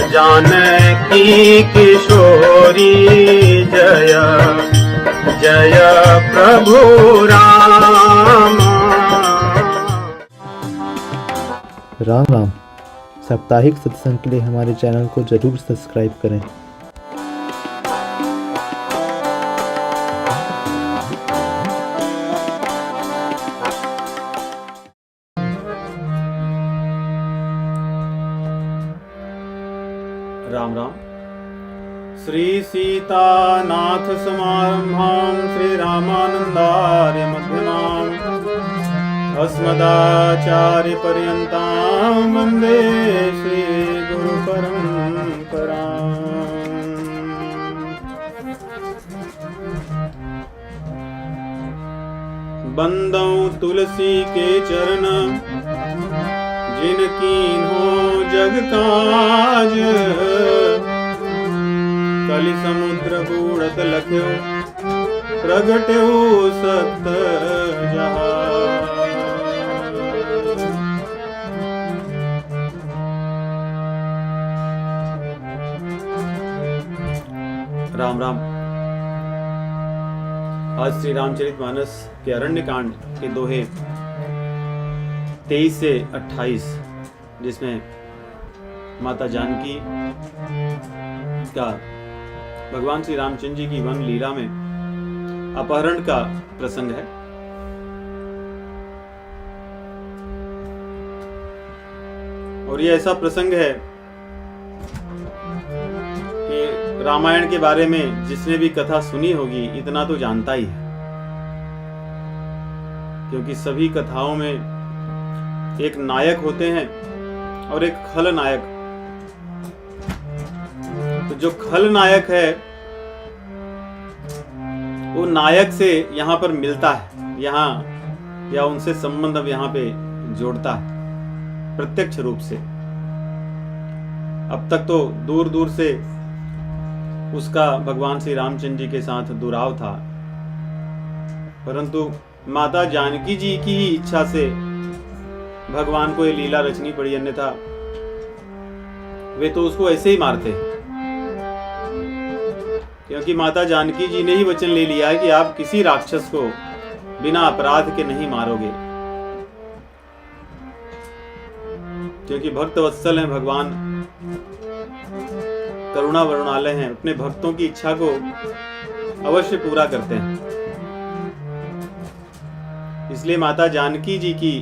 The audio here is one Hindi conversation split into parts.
जानकी किशोरी जय जय प्रभु राम। राम राम। साप्ताहिक सत्संग के लिए हमारे चैनल को जरूर सब्सक्राइब करें। राम राम। श्री सीतानाथ समारंभां श्री रामानंदार्य मध्यमाम् अस्मदाचार्य पर्यन्तां वन्दे श्री गुरु परंपराम्। बंदौ तुलसी के चरण जिनकीन्हो जग काज, कलि समुद्र बूढ़त लख्यो प्रगट्यो सप्त जहाज। राम राम। आज श्री रामचरितमानस के अरण्यकांड के दोहे 23 से 28, जिसमें माता जानकी का भगवान श्री रामचंद्र जी की वन लीला में अपहरण का प्रसंग है। और ये ऐसा प्रसंग है कि रामायण के बारे में जिसने भी कथा सुनी होगी इतना तो जानता ही है, क्योंकि सभी कथाओं में एक नायक होते हैं और एक खलनायक। तो जो खलनायक है वो नायक से यहाँ पर मिलता है, यहाँ या उनसे संबंध अब यहाँ पे जोड़ता है प्रत्यक्ष रूप से। अब तक तो दूर दूर से उसका भगवान श्री रामचंद्र जी के साथ दुराव था, परंतु माता जानकी जी की ही इच्छा से भगवान को ये लीला रचनी पड़ी, अन्यथा वे तो उसको ऐसे ही मारते। क्योंकि माता जानकी जी ने ही वचन ले लिया है कि आप किसी राक्षस को बिना अपराध के नहीं मारोगे, क्योंकि भक्त वत्सल हैं भगवान, करुणा वरुणालय हैं, अपने भक्तों की इच्छा को अवश्य पूरा करते हैं। इसलिए माता जानकी जी की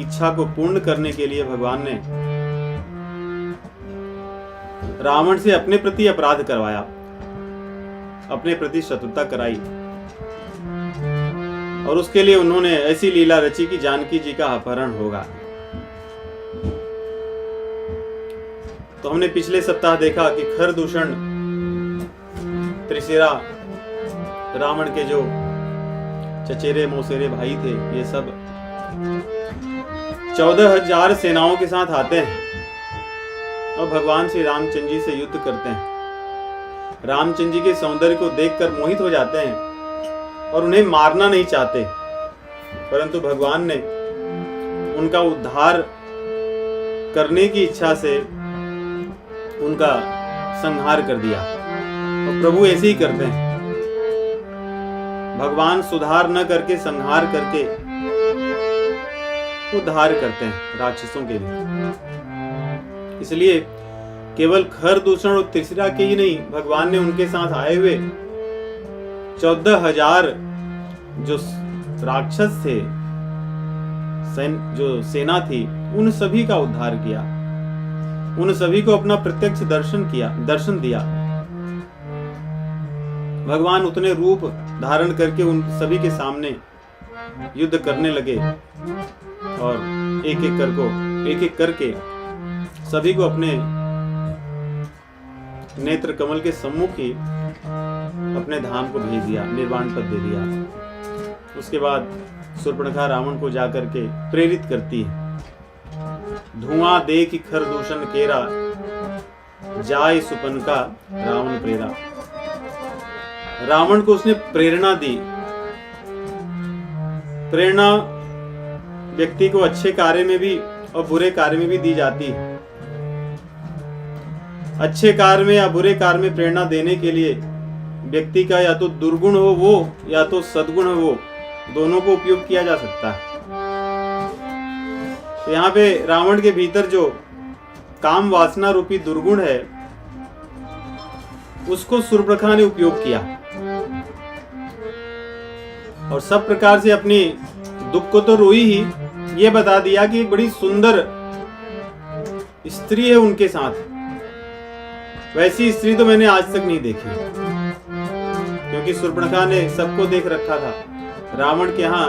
इच्छा को पूर्ण करने के लिए भगवान ने रावण से अपने प्रति अपराध करवाया, अपने प्रति शत्रुता कराई, और उसके लिए उन्होंने ऐसी लीला रची कि जानकी जी का अपहरण होगा। तो हमने पिछले सप्ताह देखा कि खरदूषण, त्रिशिरा, रावण के जो चचेरे मौसेरे भाई थे, ये सब 14,000 सेनाओं के साथ आते हैं और भगवान श्री रामचंद्र जी से युद्ध करते हैं। रामचंद्र जी के सौंदर्य को देखकर मोहित हो जाते हैं और उन्हें मारना नहीं चाहते, परंतु भगवान ने उनका उद्धार करने की इच्छा से उनका संहार कर दिया। और प्रभु ऐसे ही करते हैं, भगवान सुधार न करके संहार करके उद्धार करते हैं राक्षसों के लिए। इसलिए केवल खरदूषण और त्रिशिरा के ही नहीं, भगवान ने उनके साथ आए हुए 14,000 जो राक्षस थे, जो सेना थी, उन सभी का उद्धार किया, उन सभी को अपना प्रत्यक्ष दर्शन दिया। भगवान उतने रूप धारण करके उन सभी के सामने युद्ध करने लगे और एक एक करके सभी को अपने नेत्र कमल के सम्मुख ही अपने धाम को भेज दिया, निर्वाण पद दे दिया। उसके बाद शूर्पणखा रावण को जाकर के प्रेरित करती है, धुआं देख खरदूषण केरा, जाय सुपनका रावण प्रेरा। रावण को उसने प्रेरणा दी। प्रेरणा व्यक्ति को अच्छे कार्य में भी और बुरे कार्य में भी दी जाती है। अच्छे कार्य में या बुरे कार्य में प्रेरणा देने के लिए व्यक्ति का या तो दुर्गुण हो वो या तो सद्गुण हो वो, दोनों को उपयोग किया जा सकता है। तो यहाँ पे रावण के भीतर जो काम वासना रूपी दुर्गुण है उसको सूर्पणखा ने उपयोग किया और सब प्रकार से अपनी दुख को तो रोई ही, ये बता दिया कि एक बड़ी सुंदर स्त्री है उनके साथ, वैसी स्त्री तो मैंने आज तक नहीं देखी। क्योंकि सूर्पणखा ने सबको देख रखा था। रावण के यहाँ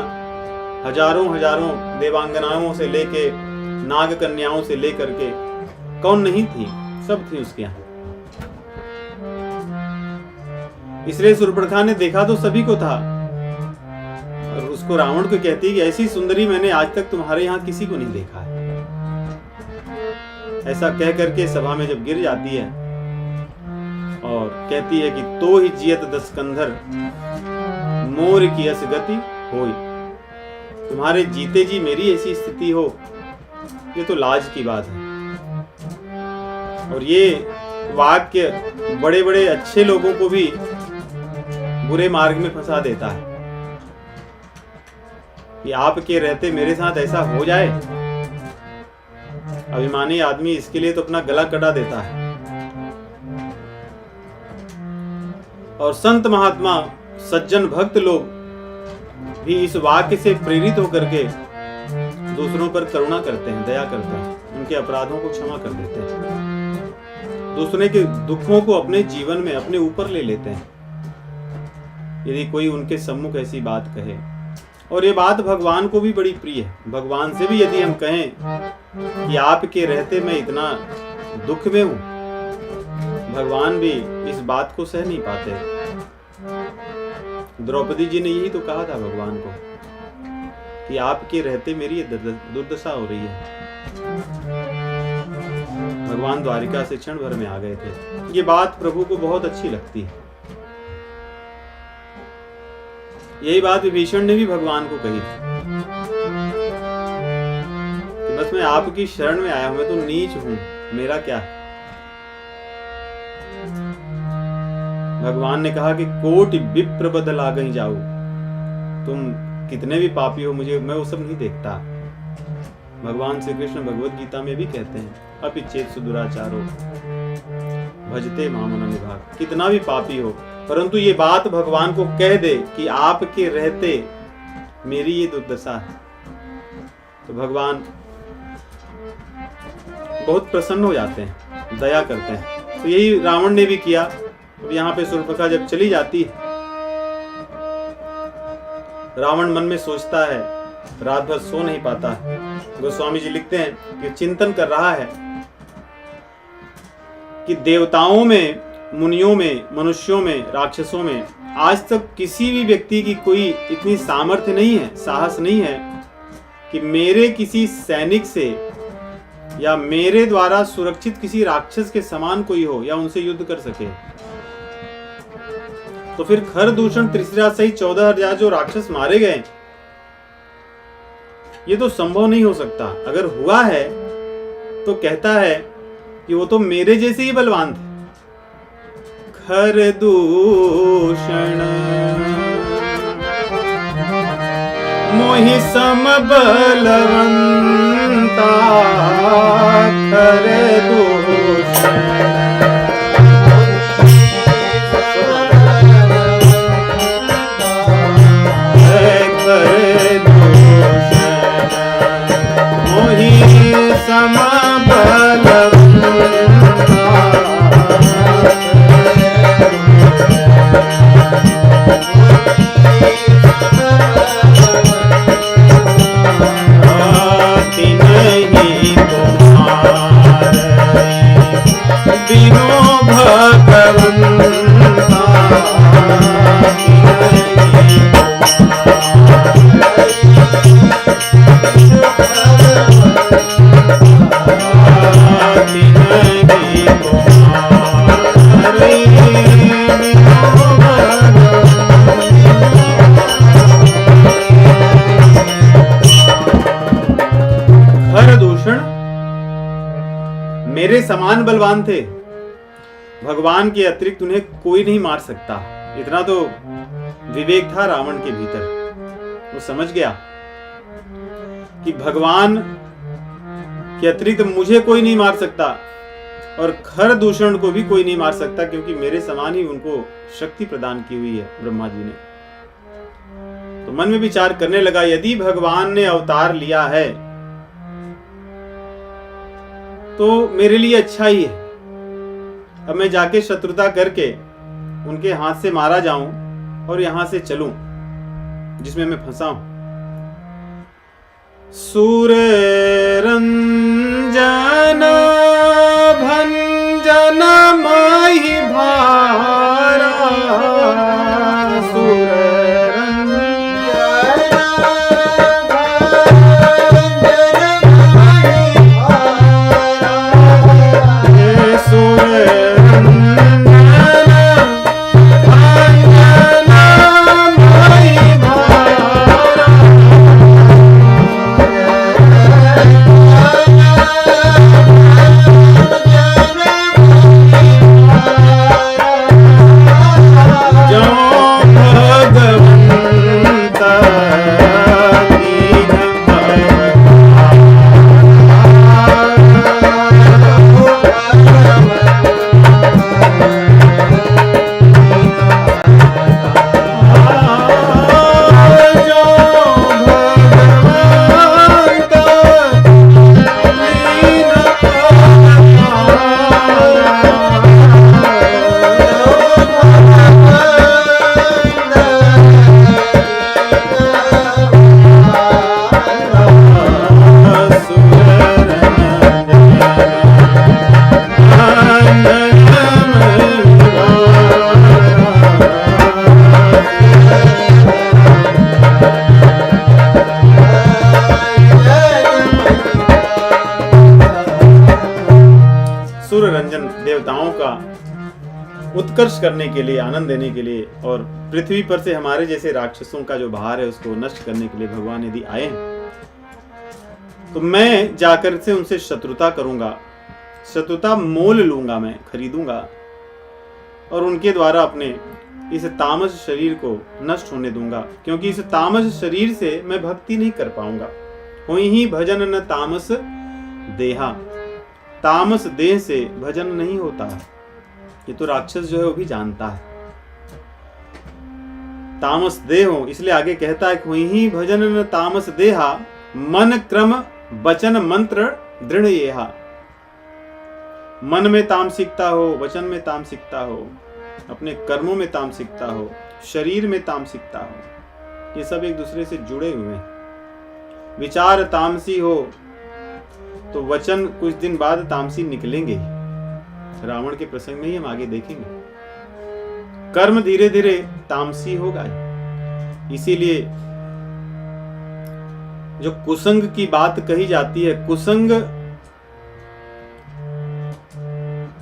हजारों हजारों देवांगनाओं से लेके नाग कन्याओं से लेकर के कौन नहीं थी, सब थी उसके यहाँ। इसलिए सूर्पणखा ने देखा तो सभी को था और उसको रावण को कहती है कि ऐसी सुंदरी मैंने आज तक तुम्हारे यहाँ किसी को नहीं देखा है। ऐसा कह करके सभा में जब गिर जाती है और कहती है कि तो ही जियत दस कंधर मोर की अस गति होई, तुम्हारे जीते जी मेरी ऐसी स्थिति हो, ये तो लाज की बात है। और ये वाक्य बड़े बड़े अच्छे लोगों को भी बुरे मार्ग में फंसा देता है कि आपके रहते मेरे साथ ऐसा हो जाए। अभिमानी आदमी इसके लिए तो अपना गला कटा देता है। और संत महात्मा सज्जन भक्त लोग भी इस वाक्य से प्रेरित होकर के दूसरों पर करुणा करते हैं, दया करते हैं, उनके अपराधों को क्षमा कर देते हैं, दूसरे के दुखों को अपने जीवन में अपने ऊपर ले लेते हैं यदि कोई उनके सम्मुख ऐसी बात कहे। और ये बात भगवान को भी बड़ी प्रिय है। भगवान से भी यदि हम कहें कि आपके रहते मैं इतना दुख में हूं, भगवान भी इस बात को सह नहीं पाते। द्रौपदी जी ने यही तो कहा था भगवान को कि आपके रहते मेरी दुर्दशा हो रही है। भगवान द्वारिका से क्षण भर में आ गए थे। ये बात प्रभु को बहुत अच्छी लगती है। यही बात विभीषण ने भी भगवान को कही कि बस मैं आपकी शरण में आया हूं, मैं तो नीच हूं, मेरा क्या है। भगवान ने कहा कि कोटि विप्र बद लागहि जाऊ, तुम कितने भी पापी हो मुझे मैं वो सब नहीं देखता। भगवान श्री कृष्ण भगवत गीता में भी कहते हैं अपि चेत सुदुराचारो भजते मामन निभाग, कितना भी पापी हो परंतु ये बात भगवान को कह दे कि आपके रहते मेरी ये दुर्दशा है, तो भगवान बहुत प्रसन्न हो जाते हैं, दया करते हैं। तो यही रावण ने भी किया। यहाँ पे सूर्पणखा जब चली जाती है, रावण मन में सोचता है, रात भर सो नहीं पाता है। गोस्वामी जी लिखते हैं कि चिंतन कर रहा है कि देवताओं में, मुनियों में, मनुष्यों में, राक्षसों में आज तक किसी भी व्यक्ति की कोई इतनी सामर्थ्य नहीं है, साहस नहीं है कि मेरे किसी सैनिक से या मेरे द्वारा सुरक्षित किसी राक्षस के समान कोई हो या उनसे युद्ध कर सके। तो फिर खरदूषण त्रिशिरा सहित 14,000 जो राक्षस मारे गए, ये तो संभव नहीं हो सकता। अगर हुआ है तो कहता है कि वो तो मेरे जैसे ही बलवान थे। खरदूषण मोहि सम बलवंता, खरदूषण सम मेरे समान बलवान थे भगवान के अतिरिक्त उन्हें कोई नहीं मार सकता। इतना तो विवेक था रावण के भीतर। वो समझ गया कि भगवान के अतिरिक्त मुझे कोई नहीं मार सकता और खर दूषण को भी कोई नहीं मार सकता, क्योंकि मेरे समान ही उनको शक्ति प्रदान की हुई है ब्रह्मा जी ने। तो मन में विचार करने लगा, यदि भगवान ने अवतार लिया है तो मेरे लिए अच्छा ही है। अब मैं जाके शत्रुता करके उनके हाथ से मारा जाऊं और यहां से चलूं जिसमें मैं फंसा हूं। सूररंजन भंजन माहि भारा, देवताओं का उत्कर्ष करने के लिए, आनंद देने के लिए और पृथ्वी पर से हमारे जैसे राक्षसों का जो भार है उसको नष्ट करने के लिए भगवान यदि आए हैं तो मैं जाकर से उनसे शत्रुता करूंगा, शत्रुता मोल लूंगा, मैं खरीदूंगा और उनके द्वारा अपने इस तामस शरीर को नष्ट होने दूंगा, क्योंकि इस तामस शरीर से मैं भक्ति नहीं कर पाऊंगा। होई ही भजन न तामस देहा, तामस देह से भजन नहीं होता है। ये तो राक्षस जो है वो भी जानता है, तामस देह हो, इसलिए आगे कहता है होई ही भजन न तामस देहा, मन क्रम वचन मंत्र दृढ़ येहा। मन में तामसिकता हो, वचन में तामसिकता हो, अपने कर्मों में तामसिकता हो, शरीर में तामसिकता हो, ये सब एक दूसरे से जुड़े हुए हैं। विचार तामसी हो तो वचन कुछ दिन बाद तामसी निकलेंगे। रावण के प्रसंग में ही हम आगे देखेंगे, कर्म धीरे धीरे तामसी होगा। इसीलिए जो कुसंग की बात कही जाती है, कुसंग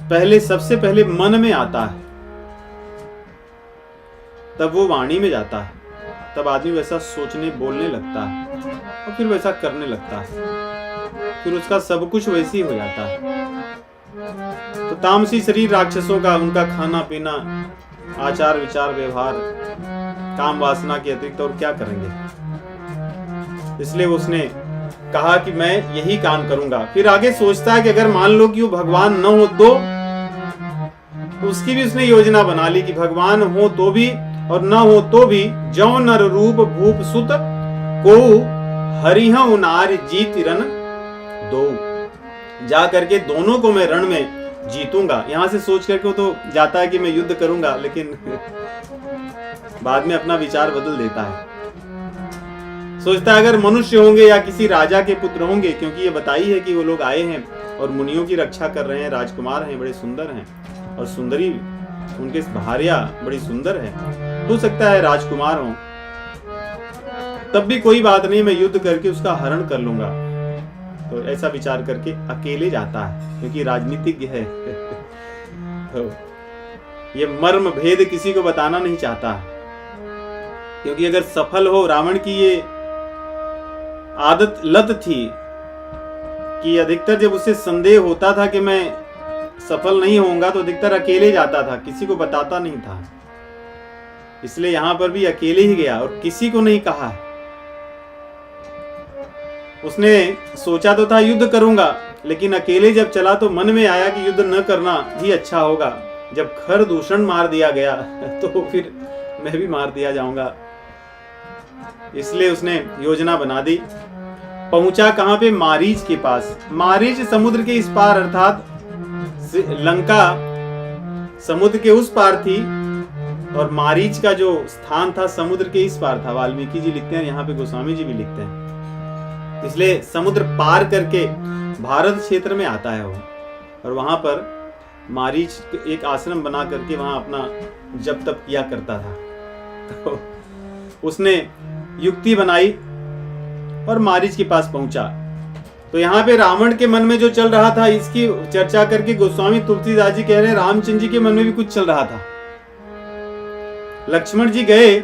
पहले सबसे पहले मन में आता है, तब वो वाणी में जाता है, तब आदमी वैसा सोचने बोलने लगता है और फिर वैसा करने लगता है, फिर उसका सब कुछ वैसी हो जाता है। तो तामसी शरीर राक्षसों का, उनका खाना पीना, आचार विचार व्यवहार, काम वासना के अतिरिक्त और क्या करेंगे। इसलिए उसने कहा कि मैं यही काम करूंगा। फिर आगे सोचता है कि अगर मान लो कि वो भगवान न हो तो उसकी भी उसने योजना बना ली कि भगवान हो तो भी और न हो तो भी जौ नर रूप भूप सुत को हरिह नार जीत रन दो, जा करके दोनों को मैं रण में जीतूंगा। यहां से सोच करके वो तो जाता है कि मैं युद्ध करूंगा, लेकिन बाद में अपना विचार बदल देता है। सोचता है अगर मनुष्य होंगे या किसी राजा के पुत्र होंगे, क्योंकि ये बताई है कि वो लोग आए हैं और मुनियों की रक्षा कर रहे हैं, राजकुमार हैं, बड़े सुंदर हैं और सुंदरी उनके भार्या बड़ी सुंदर है, हो सकता है राजकुमार हो, तब भी कोई बात नहीं, मैं युद्ध करके उसका हरण कर लूंगा। तो ऐसा विचार करके अकेले जाता है, क्योंकि राजनीतिज्ञ है। तो ये मर्म भेद किसी को बताना नहीं चाहता, क्योंकि अगर सफल हो, रावण की ये आदत लत थी कि अधिकतर जब उसे संदेह होता था कि मैं सफल नहीं होऊंगा तो अधिकतर अकेले जाता था, किसी को बताता नहीं था। इसलिए यहां पर भी अकेले ही गया और किसी को नहीं कहा। उसने सोचा तो था युद्ध करूंगा, लेकिन अकेले जब चला तो मन में आया कि युद्ध न करना ही अच्छा होगा। जब खर दूषण मार दिया गया तो फिर मैं भी मार दिया जाऊंगा। इसलिए उसने योजना बना दी। पहुंचा कहां पे? मारीच के पास। मारीच समुद्र के इस पार, अर्थात लंका समुद्र के उस पार थी और मारीच का जो स्थान था समुद्र के इस पार था। वाल्मीकि जी लिखते हैं, यहाँ पे गोस्वामी जी भी लिखते हैं। इसलिए समुद्र पार करके भारत क्षेत्र में आता है वो, और वहां पर मारीच एक आश्रम बना करके वहां अपना जप तप किया करता था। तो उसने युक्ति बनाई और मारीच के पास पहुंचा। तो यहाँ पे रावण के मन में जो चल रहा था इसकी चर्चा करके गोस्वामी तुलसीदास जी कह रहे हैं रामचंद्र जी के मन में भी कुछ चल रहा था। लक्ष्मण जी गए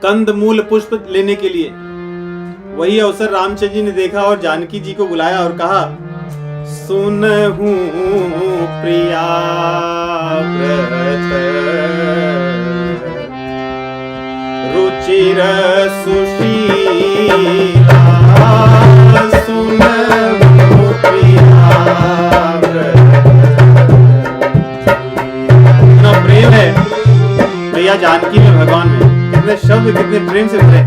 कंद मूल पुष्प लेने के लिए। वही अवसर रामचंद्र जी ने देखा और जानकी जी को बुलाया और कहा, सुनहु प्रिया व्रत रुचिर सुशीला, सुनहु प्रिया व्रत। कितना प्रेम है भैया जानकी में, भगवान में कितने शब्द कितने प्रेम से भरे।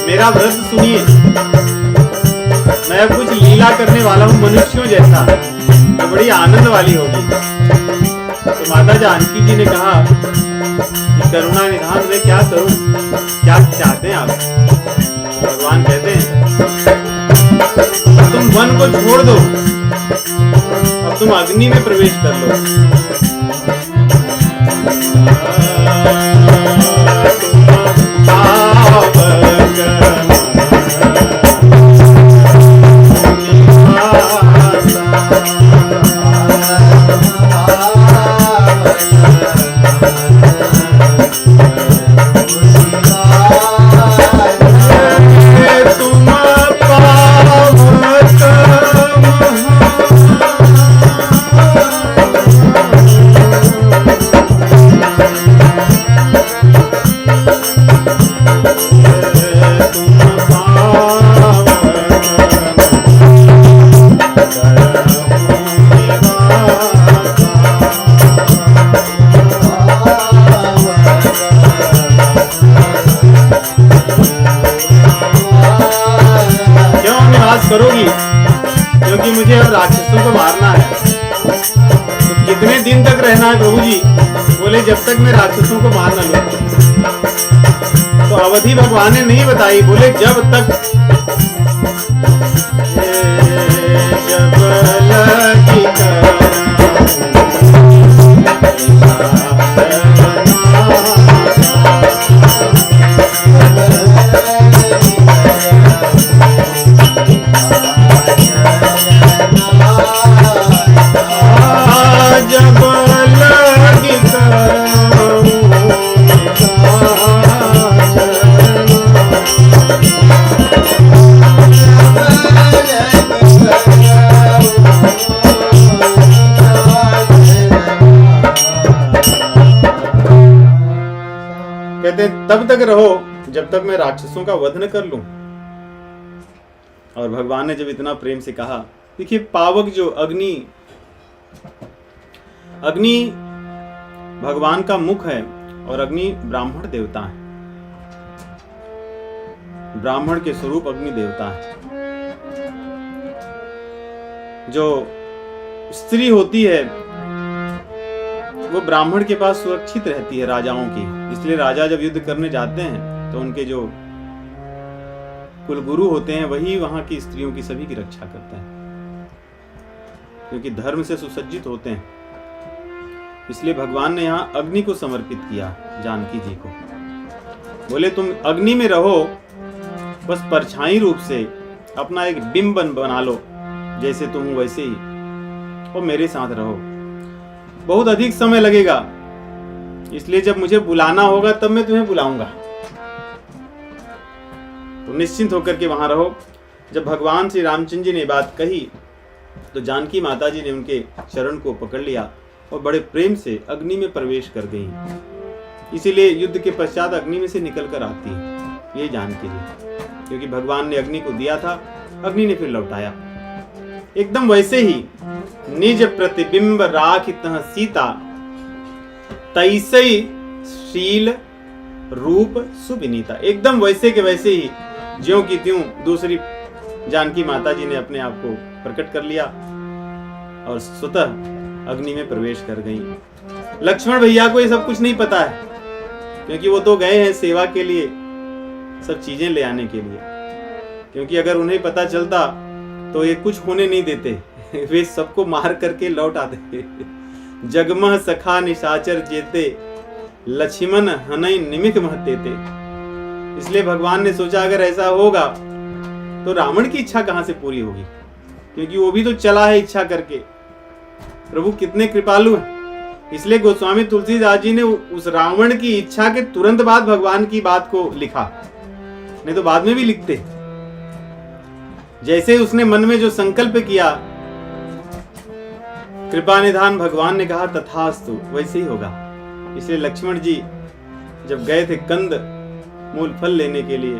मेरा व्रत सुनिए, मैं कुछ लीला करने वाला हूँ मनुष्यों जैसा, तो बड़ी आनंद वाली होगी। तो माता जानकी जी ने कहा कि करुणा निधान में क्या करूं, क्या चाहते हैं आप? भगवान कहते हैं तुम वन को छोड़ दो, अब तुम अग्नि में प्रवेश कर लो। करोगी क्योंकि मुझे अब राक्षसों को मारना है। तो कितने दिन तक रहना है प्रभु जी? बोले जब तक मैं राक्षसों को मार न लूं। तो अवधि भगवान ने नहीं बताई, बोले जब तक जब लगी तब तक रहो जब तक मैं राक्षसों का वध न कर लूं। और भगवान ने जब इतना प्रेम से कहा, देखिए पावक जो अग्नि भगवान का मुख है और अग्नि ब्राह्मण देवता है, ब्राह्मण के स्वरूप अग्नि देवता है। जो स्त्री होती है वो ब्राह्मण के पास सुरक्षित रहती है राजाओं की, इसलिए राजा जब युद्ध करने जाते हैं तो उनके जो कुलगुरु होते हैं वही वहां की स्त्रियों की सभी की रक्षा करते हैं, क्योंकि धर्म से सुसज्जित होते हैं। इसलिए भगवान ने यहाँ अग्नि को समर्पित किया जानकी जी को। बोले तुम अग्नि में रहो, बस परछाई रूप से अपना एक बिंब बना लो, जैसे तुम वैसे ही, और मेरे साथ रहो। बहुत अधिक समय लगेगा, इसलिए जब मुझे बुलाना होगा तब मैं तुम्हें बुलाऊंगा, तो निश्चिंत होकर के वहां रहो। जब भगवान श्री रामचंद्र जी ने बात कही तो जानकी माता जी ने उनके चरण को पकड़ लिया और बड़े प्रेम से अग्नि में प्रवेश कर गई। इसीलिए युद्ध के पश्चात अग्नि में से निकल कर आती है ये जानकी जी, क्योंकि भगवान ने अग्नि को दिया था, अग्नि ने फिर लौटाया। एकदम वैसे ही निज प्रतिबिंब राखित सीता, तैसे शील रूप सुविनीता। एकदम वैसे के वैसे ही ज्यों की त्यों दूसरी जानकी माता जी ने अपने आप को प्रकट कर लिया और स्वतः अग्नि में प्रवेश कर गई। लक्ष्मण भैया को ये सब कुछ नहीं पता है, क्योंकि वो तो गए हैं सेवा के लिए, सब चीजें ले आने के लिए। क्योंकि अगर उन्हें पता चलता तो ये कुछ होने नहीं देते, वे सबको मार करके लौट आते। जगमह सखा निशाचर जेते, लक्ष्मण हनई निमिक महते थे। इसलिए भगवान ने सोचा अगर ऐसा होगा तो रावण की इच्छा कहां से पूरी होगी, क्योंकि वो भी तो चला है इच्छा करके। प्रभु कितने कृपालु हैं। इसलिए गोस्वामी तुलसीदास जी ने उस रावण की इच्छा के तुरंत बाद भगवान की बात को लिखा, नहीं तो बाद में भी लिखते। जैसे उसने मन में जो संकल्प किया, कृपा निधान भगवान ने कहा तथास्तु, वैसे ही होगा। इसलिए लक्ष्मण जी जब गए थे कंद मूल फल लेने के लिए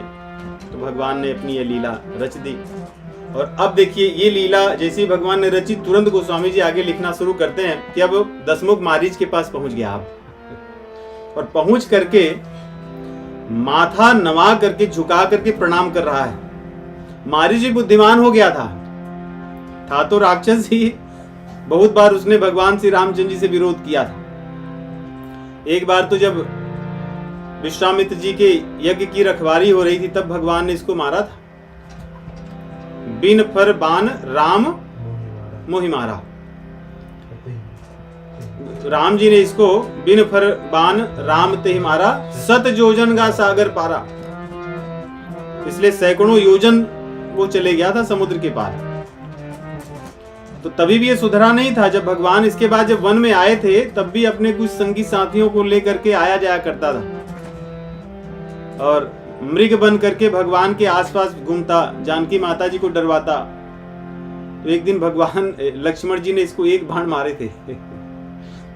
तो भगवान ने अपनी ये लीला रच दी। और अब देखिए ये लीला जैसे भगवान ने रची, तुरंत गोस्वामी जी आगे लिखना शुरू करते हैं कि अब दशमुख मारीच के पास पहुंच गया आप, और पहुंच करके माथा नवा करके झुका करके प्रणाम कर रहा है। मारीच जी बुद्धिमान हो गया था तो राक्षस ही, बहुत बार उसने भगवान श्री रामचंद्र जी से विरोध किया था। एक बार तो जब विश्वामित्र जी के यज्ञ की रखवारी हो रही थी तब भगवान ने इसको मारा था। बिन फर बाण राम मोहि मारा, राम जी ने इसको बिन फर बाण राम ते मारा, सत योजन का सागर पारा। इसलिए सैकड़ों योजन वो चले गया था समुद्र के पार। तो तभी भी ये सुधरा नहीं था। जब भगवान इसके बाद जब वन में आए थे तब भी अपने कुछ संगी साथियों को लेकर के आया जाया करता था, और मृग बन करके भगवान के आसपास घूमता, जानकी माता जी को डरवाता। तो एक दिन भगवान लक्ष्मण जी ने इसको एक बाण मारे थे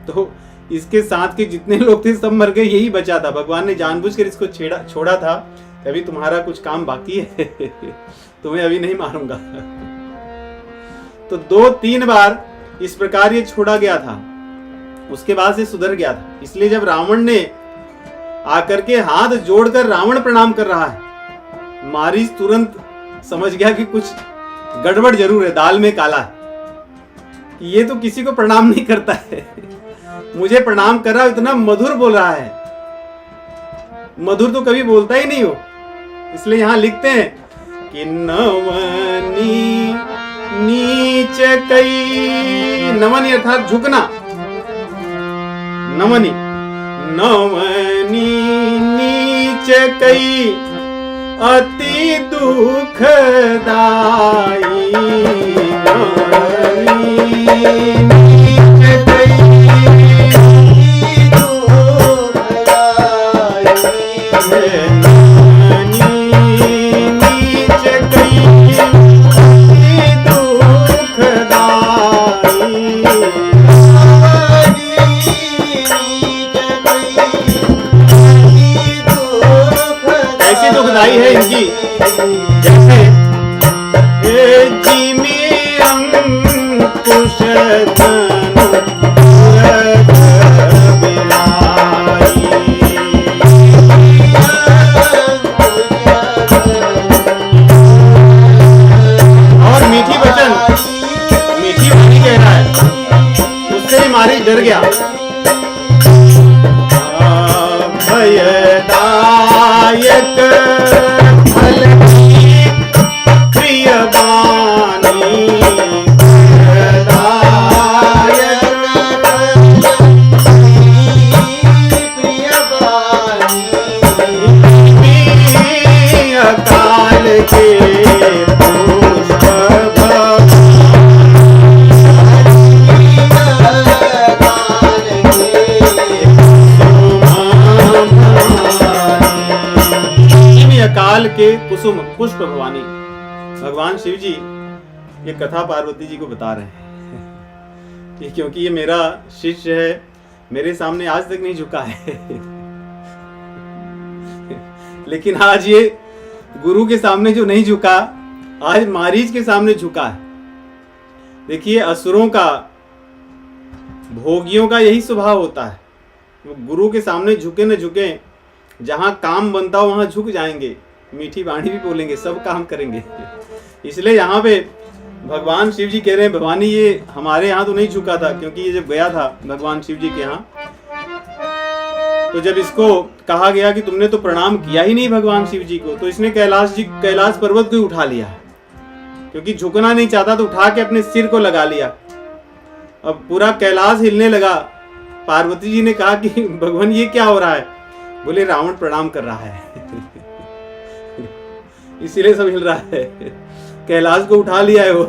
तो इसके साथ के जितने लोग थे सब मर गए, यही बचा था। भगवान ने जानबूझकर इसको छोड़ा था, अभी तुम्हारा कुछ काम बाकी है तुम्हें अभी नहीं मारूंगा। तो 2-3 बार इस प्रकार ये छोड़ा गया था, उसके बाद से सुधर गया था। इसलिए जब रावण ने आकर के हाथ जोड़कर रावण प्रणाम कर रहा है, मारीच तुरंत समझ गया कि कुछ गड़बड़ जरूर है, दाल में काला है, ये तो किसी को प्रणाम नहीं करता है, मुझे प्रणाम कर रहा है, इतना मधुर बोल रहा है, मधुर तो कभी बोलता ही नहीं हो। इसलिए यहां लिखते हैं कि नवनी नीच कई, नवनी अर्थात झुकना, नवनी नीच कई अति दुखदाई, नीच कई जैसे जिमी अंकुश धनु उरग बिलाई। और मीठी वचन, मीठी वाणी कह रहा है, उससे ही मारी डर गया। भयदायक फल की प्रिय वाणी, भयदायक प्रिय वाणी, अकाल के पुष्प काल के कुसुम पुष्प भवानी। भगवान शिव जी ये कथा पार्वती जी को बता रहे हैं कि क्योंकि ये मेरा शिष्य है, मेरे सामने आज तक नहीं झुका है लेकिन आज ये गुरु के सामने जो नहीं झुका, आज मारीच के सामने झुका है। देखिए, असुरों का, भोगियों का यही स्वभाव होता है, वो गुरु के सामने झुके न झुके, जहां काम बनता हो वहां झुक जाएंगे, मीठी वाणी भी बोलेंगे, सब काम करेंगे। इसलिए यहाँ पे भगवान शिव जी कह रहे हैं, भवानी ये हमारे यहाँ तो नहीं झुका था, क्योंकि ये जब गया था भगवान शिव जी के यहाँ, तो जब इसको कहा गया कि तुमने तो प्रणाम किया ही नहीं भगवान शिव जी को, तो इसने कैलाश पर्वत को उठा लिया, क्योंकि झुकना नहीं चाहता, तो उठा के अपने सिर को लगा लिया। अब पूरा कैलाश हिलने लगा। पार्वती जी ने कहा कि भगवान ये क्या हो रहा है? बोले रावण प्रणाम कर रहा है इसीलिए सब हिल रहा है, कैलाश को उठा लिया है वो।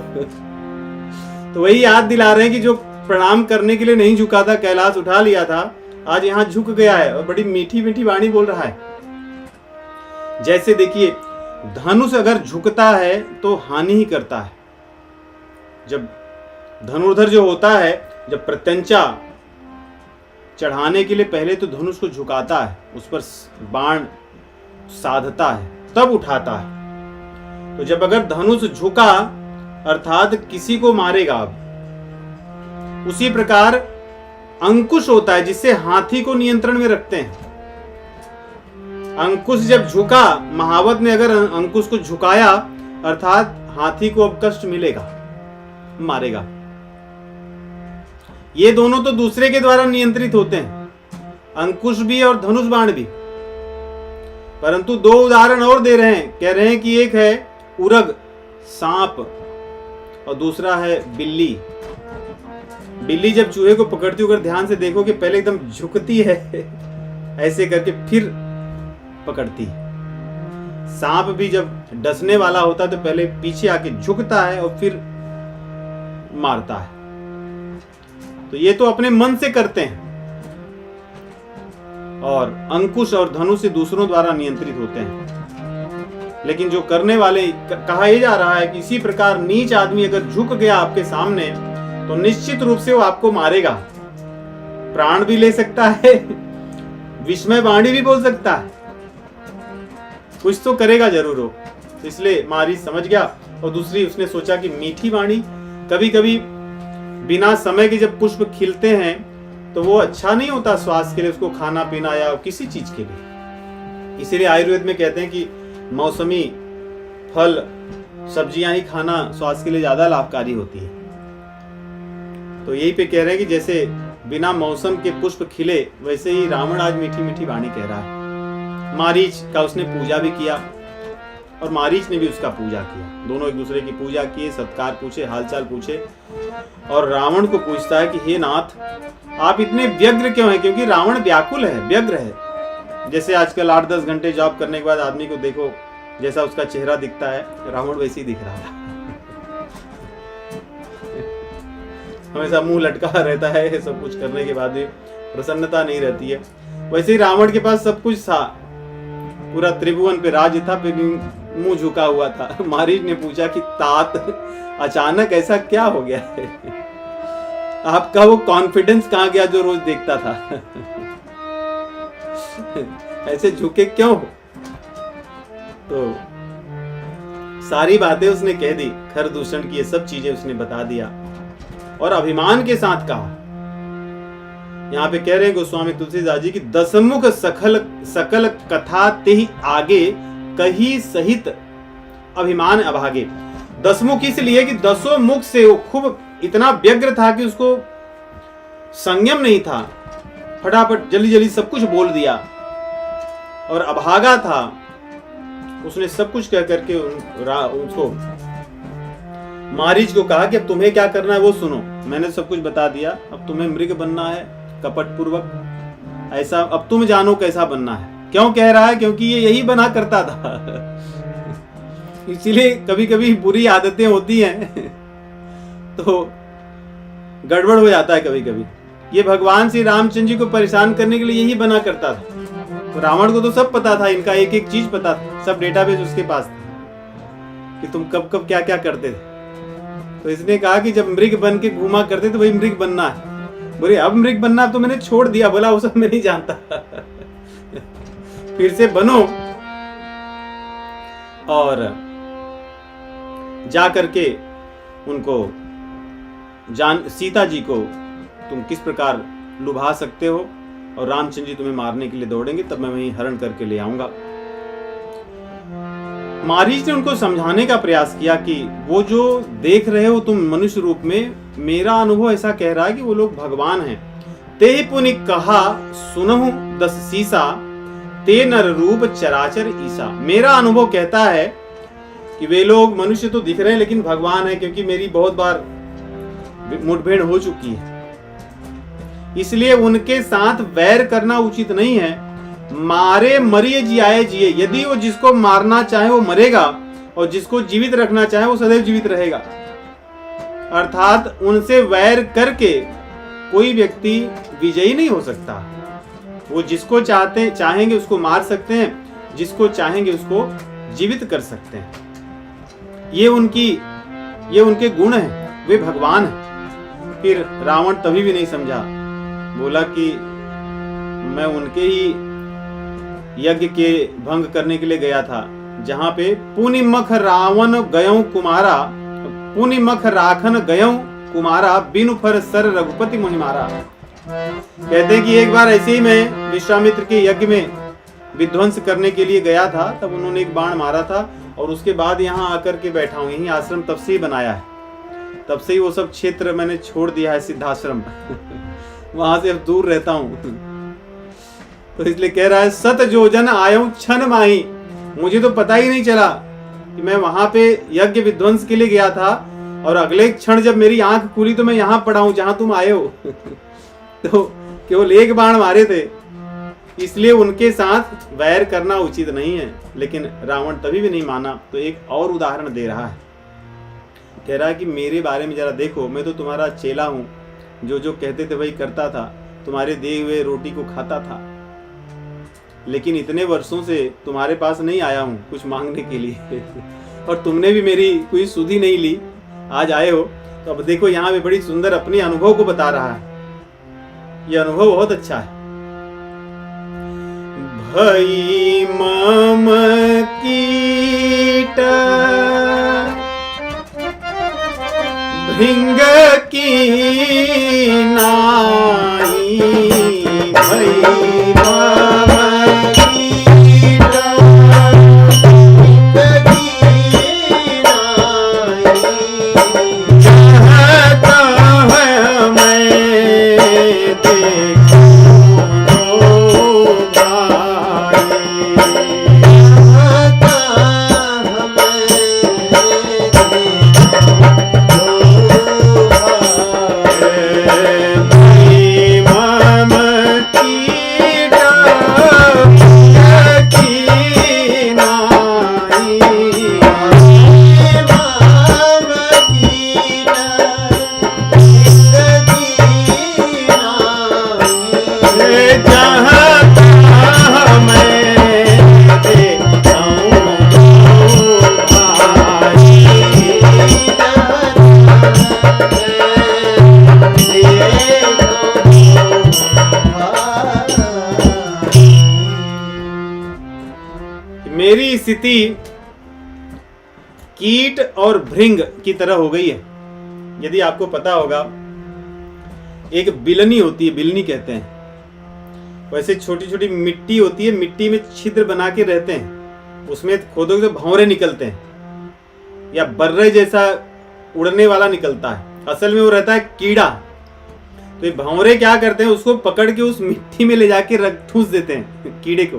तो वही याद दिला रहे हैं कि जो प्रणाम करने के लिए नहीं झुका था, कैलाश उठा लिया था, आज यहाँ झुक गया है और बड़ी मीठी मीठी वाणी बोल रहा है। जैसे देखिए, धनुष अगर झुकता है तो हानि ही करता है। जब धनुर्धर जो होता है, जब प्रत्यंचा चढ़ाने के लिए पहले तो धनुष को झुकाता है, उस पर बाण साधता है, तब उठाता है। तो जब अगर धनुष झुका अर्थात किसी को मारेगा, अब उसी प्रकार अंकुश होता है जिससे हाथी को नियंत्रण में रखते हैं। अंकुश जब झुका, महावत ने अगर अंकुश को झुकाया अर्थात हाथी को अब कष्ट मिलेगा, मारेगा। ये दोनों तो दूसरे के द्वारा नियंत्रित होते हैं, अंकुश भी और धनुष बाण भी। परंतु दो उदाहरण और दे रहे हैं, कह रहे हैं कि एक है उरग सांप और दूसरा है बिल्ली। बिल्ली जब चूहे को पकड़ती है, अगर ध्यान से देखो कि पहले एकदम झुकती है ऐसे करके, फिर पकड़ती है। सांप भी जब डसने वाला होता है तो पहले पीछे आके झुकता है और फिर मारता है। तो ये तो अपने मन से करते हैं, और अंकुश और धनुष से दूसरों द्वारा नियंत्रित होते हैं। लेकिन जो करने वाले, कहा यह जा रहा है कि इसी प्रकार नीच आदमी अगर झुक गया आपके सामने तो निश्चित रूप से वो आपको मारेगा, प्राण भी ले सकता है, विस्मय वाणी भी बोल सकता है, कुछ तो करेगा जरूर हो। इसलिए मारी समझ गया। और दूसरी उसने सोचा कि मीठी वाणी, कभी कभी बिना समय के जब पुष्प खिलते हैं तो वो अच्छा नहीं होता स्वास्थ्य के लिए, उसको खाना पीना या किसी चीज के लिए। इसीलिए आयुर्वेद में कहते हैं कि मौसमी फल सब्जियां ही खाना स्वास्थ्य के लिए ज्यादा लाभकारी होती है। तो यही पे कह रहे हैं कि जैसे बिना मौसम के पुष्प खिले, वैसे ही रावण आज मीठी मीठी वाणी कह रहा है। मारीच का उसने पूजा भी किया और मारीच ने भी उसका पूजा किया। दोनों एक दूसरे की पूजा किए, सत्कार पूछे, हालचाल पूछे। और रावण को पूछता है कि हे नाथ, आप इतने व्यग्र क्यों हैं? क्योंकि रावण व्याकुल है, व्यग्र है। जैसे आजकल 8-10 घंटे जॉब करने के बाद आदमी को देखो जैसा उसका चेहरा दिखता है, रावण वैसे ही दिख रहा है। हमेशा मुंह लटका रहता है, सब कुछ करने के बाद भी प्रसन्नता नहीं रहती है। वैसे ही रावण के पास सब कुछ था, पूरा त्रिभुवन पे राज्य था, फिर मुंह झुका हुआ था। मारीच ने पूछा कि तात, अचानक ऐसा क्या हो गया है? आपका वो कॉन्फिडेंस कहाँ गया जो रोज देखता था? ऐसे झुके क्यों हो? तो सारी बातें उसने कह दी, खर दूषण की ये सब चीजें उसने बता दिया और अभिमान के साथ कहा। यहाँ पे कह रहे हैं गोस्वामी तुलसीदास जी की दसमुख सकल कथा तेहि आगे कही सहित अभिमान अभागे। दसमुख इसलिए कि दसों मुख से वो खूब इतना व्यग्र था कि उसको संयम नहीं था, फटाफट जल्दी जल्दी सब कुछ बोल दिया और अभागा था। उसने सब कुछ कह करके उसको मारीच को कहा कि अब तुम्हें क्या करना है वो सुनो, मैंने सब कुछ बता दिया, अब तुम्हें मृग बनना है कपट पूर्वक, ऐसा अब तुम जानो कैसा बनना है। क्यों कह रहा है? क्योंकि ये यही बना करता था इसीलिए कभी कभी बुरी आदतें होती हैं तो गड़बड़ हो जाता है कभी कभी। ये भगवान श्री रामचंद्र जी को परेशान करने के लिए यही बना करता था। तो रावण को तो सब पता था, इनका एक एक चीज पता था, सब डेटाबेस उसके पास था कि तुम कब कब क्या क्या करते थे। तो इसने कहा कि जब मृग बन के घूमा करते तो वही मृग बनना है। बोले अब मृग बनना तो मैंने छोड़ दिया, बोला वो सब मैं नहीं जानता फिर से बनो और जा करके उनको सीता जी को तुम किस प्रकार लुभा सकते हो और रामचंद्र जी तुम्हें मारने के लिए दौड़ेंगे, तब मैं वहीं हरण करके ले आऊंगा। मारीच ने उनको समझाने का प्रयास किया कि वो जो देख रहे हो तुम मनुष्य रूप में, मेरा अनुभव ऐसा कह रहा है कि वो लोग भगवान हैं। ते पुनि कहा सुनहु दस सीसा, ते नर रूप चराचर ईसा। मेरा अनुभव कहता है कि वे लोग मनुष्य तो दिख रहे हैं लेकिन भगवान है, क्योंकि मेरी बहुत बार मुठभेड़ हो चुकी है, इसलिए उनके साथ वैर करना उचित नहीं है। मारे मरिए जियाए जिए, यदि वो जिसको मारना चाहे वो मरेगा और जिसको जीवित रखना चाहे वो सदैव जीवित रहेगा। अर्थात उनसे वैर करके कोई व्यक्ति विजयी नहीं हो सकता। वो जिसको चाहेंगे उसको मार सकते हैं, जिसको चाहेंगे उसको जीवित कर सकते हैं। ये उनके गुण हैं, वे भगवान हैं। फिर रावण तभी भी नहीं समझा, बोला कि मैं उनके ही यज्ञ के भंग करने के लिए गया था जहां पे पुनिमख रावण गयों कुमारा, पुनिमख राखन गयों कुमारा, बिनु फर सर रघुपति मुनि मारा। कहते हैं कि एक बार ऐसे ही मैं विश्वामित्र के यज्ञ में विध्वंस करने के लिए गया था, तब उन्होंने एक बाण मारा था और उसके बाद यहाँ आकर के बैठा हूँ। यही आश्रम तब से ही बनाया है, तब से ही वो सब क्षेत्र मैंने छोड़ दिया है, सिद्धाश्रम वहां से अब दूर रहता हूँ। तो इसलिए कह रहा है सत जोजन आयो क्षण माही, मुझे तो पता ही नहीं चला कि मैं वहां पे यज्ञ विध्वंस के लिए गया था और अगले क्षण जब मेरी आंख खुली तो मैं यहाँ पड़ा हूं जहां तुम आए हो तो केवल एक बाण मारे थे, इसलिए उनके साथ वैर करना उचित नहीं है। लेकिन रावण तभी भी नहीं माना। तो एक और उदाहरण दे रहा है, कह रहा है कि मेरे बारे में जरा देखो, मैं तो तुम्हारा चेला हूं, जो जो कहते थे वही करता था, तुम्हारे दिए हुए रोटी को खाता था, लेकिन इतने वर्षों से तुम्हारे पास नहीं आया हूं कुछ मांगने के लिए और तुमने भी मेरी कोई सुधि नहीं ली, आज आए हो। तो अब देखो यहाँ पे बड़ी सुंदर अपने अनुभव को बता रहा है। यह अनुभव बहुत अच्छा है। भई मम कीट भृंग की नाई, भई मम कीट भृंग की नाई, कहता है मैं देखूं दो भाई, कहता मेरी स्थिति कीट और भृंग की तरह हो गई है। यदि आपको पता होगा, एक बिलनी होती है, बिलनी कहते हैं, वैसे छोटी छोटी मिट्टी होती है, मिट्टी में छिद्र बना के रहते हैं, उसमें खोदोगे तो भंवरे निकलते हैं या बर्रे जैसा उड़ने वाला निकलता है, असल में वो रहता है कीड़ा। तो ये भंवरे क्या करते हैं, उसको पकड़ के उस मिट्टी में ले जाके रख ठूस देते हैं कीड़े को,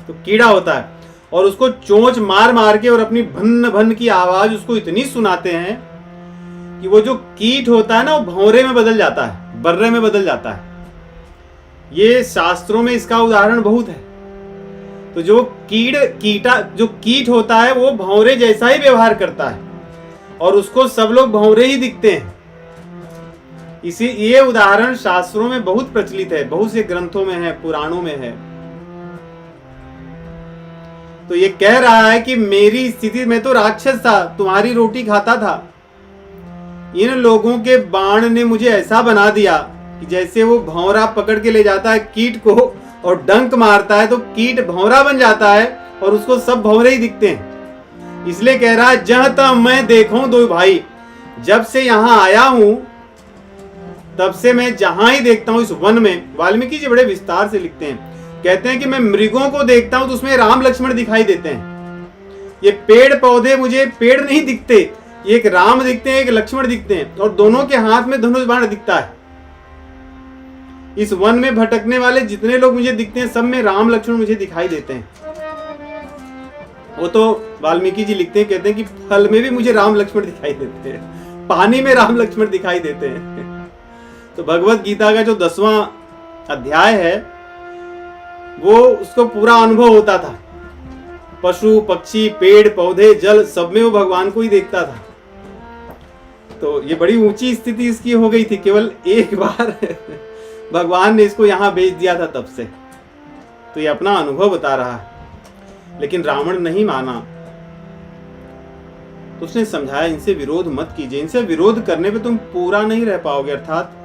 तो कीड़ा होता है, और उसको चोंच मार मार के और अपनी भन्न भन्न की आवाज उसको इतनी सुनाते हैं कि वो जो कीट होता है ना, वो भंवरे में बदल जाता है, बर्रे में बदल जाता है। ये शास्त्रों में इसका उदाहरण बहुत है। तो जो कीट होता है वो भंवरे जैसा ही व्यवहार करता है और उसको सब लोग भंवरे ही दिखते हैं। इसी ये उदाहरण शास्त्रों में बहुत प्रचलित है, बहुत से ग्रंथों में है, पुराणों में है। तो ये कह रहा है कि मेरी स्थिति में तो राक्षस था, तुम्हारी रोटी खाता था, इन लोगों के बाण ने मुझे ऐसा बना दिया कि जैसे वो भंवरा पकड़ के ले जाता है कीट को और डंक मारता है तो कीट भंवरा बन जाता है और उसको सब भंवरे ही दिखते हैं। इसलिए कह रहा है, जहां तक मैं देखूं दो भाई, जब से यहां आया हूं तब से मैं जहां ही देखता हूं इस वन में, वाल्मीकि जी बड़े विस्तार से लिखते हैं, कहते हैं कि मैं मृगों को देखता हूं तो उसमें राम लक्ष्मण दिखाई देते हैं। ये पेड़ पौधे मुझे पेड़ नहीं दिखते, एक राम दिखते हैं, एक लक्ष्मण दिखते हैं, और दोनों के हाथ में धनुष बाण दिखता है। इस वन में भटकने वाले जितने लोग मुझे दिखते हैं, सब में राम लक्ष्मण मुझे दिखाई देते हैं। वो तो वाल्मीकि जी लिखते हैं, कहते हैं कि फल में भी मुझे राम लक्ष्मण दिखाई देते हैं, पानी में राम लक्ष्मण दिखाई देते हैं। तो भगवत गीता का जो 10वां अध्याय है, वो उसको पूरा अनुभव होता था। पशु पक्षी पेड़ पौधे जल सब में वो भगवान को ही देखता था। तो ये बड़ी ऊंची स्थिति इसकी हो गई थी, केवल एक बार भगवान ने इसको यहां भेज दिया था तब से। तो ये अपना अनुभव बता रहा है, लेकिन रावण नहीं माना। तो उसने समझाया, इनसे विरोध मत कीजिए, इनसे विरोध करने पे तुम पूरा नहीं रह पाओगे, अर्थात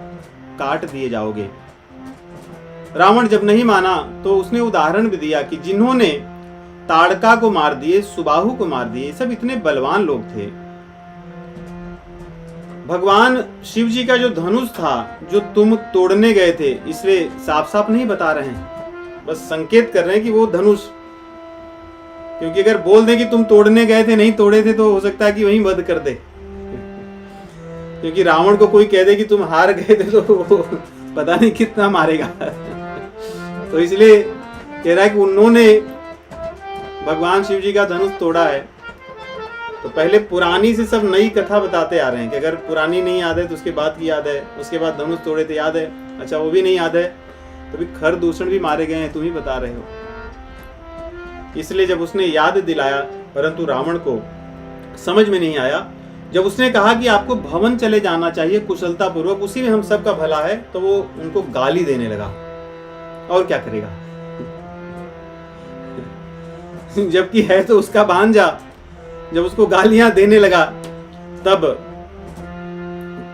काट दिए जाओगे। रावण जब नहीं माना तो उसने उदाहरण भी दिया कि जिन्होंने ताड़का को मार दिए, सुबाहु को मार दिए, सब इतने बलवान लोग थे। भगवान शिव जी का जो धनुष था, जो तुम तोड़ने गए थे, इसलिए साफ साफ नहीं बता रहे हैं, बस संकेत कर रहे हैं कि वो धनुष, क्योंकि अगर बोल दें कि तुम तोड़ने गए थे, नहीं तोड़े थे, तो हो सकता है कि वहीं वध कर दे। क्योंकि रावण को कोई कह दे कि तुम हार गए थे तो पता नहीं कितना मारेगा। तो इसलिए कह रहा है कि उन्होंने भगवान शिव जी का धनुष तोड़ा है। तो पहले पुरानी से सब नई कथा बताते आ रहे हैं कि अगर पुरानी नहीं याद है तो उसके बाद की याद है, उसके बाद धनुष तोड़े थे याद है, अच्छा वो भी नहीं याद है, तो भी खर दूषण भी मारे गए हैं, तुम ही बता रहे हो। इसलिए जब उसने याद दिलाया, परंतु रावण को समझ में नहीं आया। जब उसने कहा कि आपको भवन चले जाना चाहिए कुशलता पूर्वक, उसी में हम सबका भला है, तो वो उनको गाली देने लगा। और क्या करेगा जबकि है तो उसका भांजा। जब उसको गालियां देने लगा, तब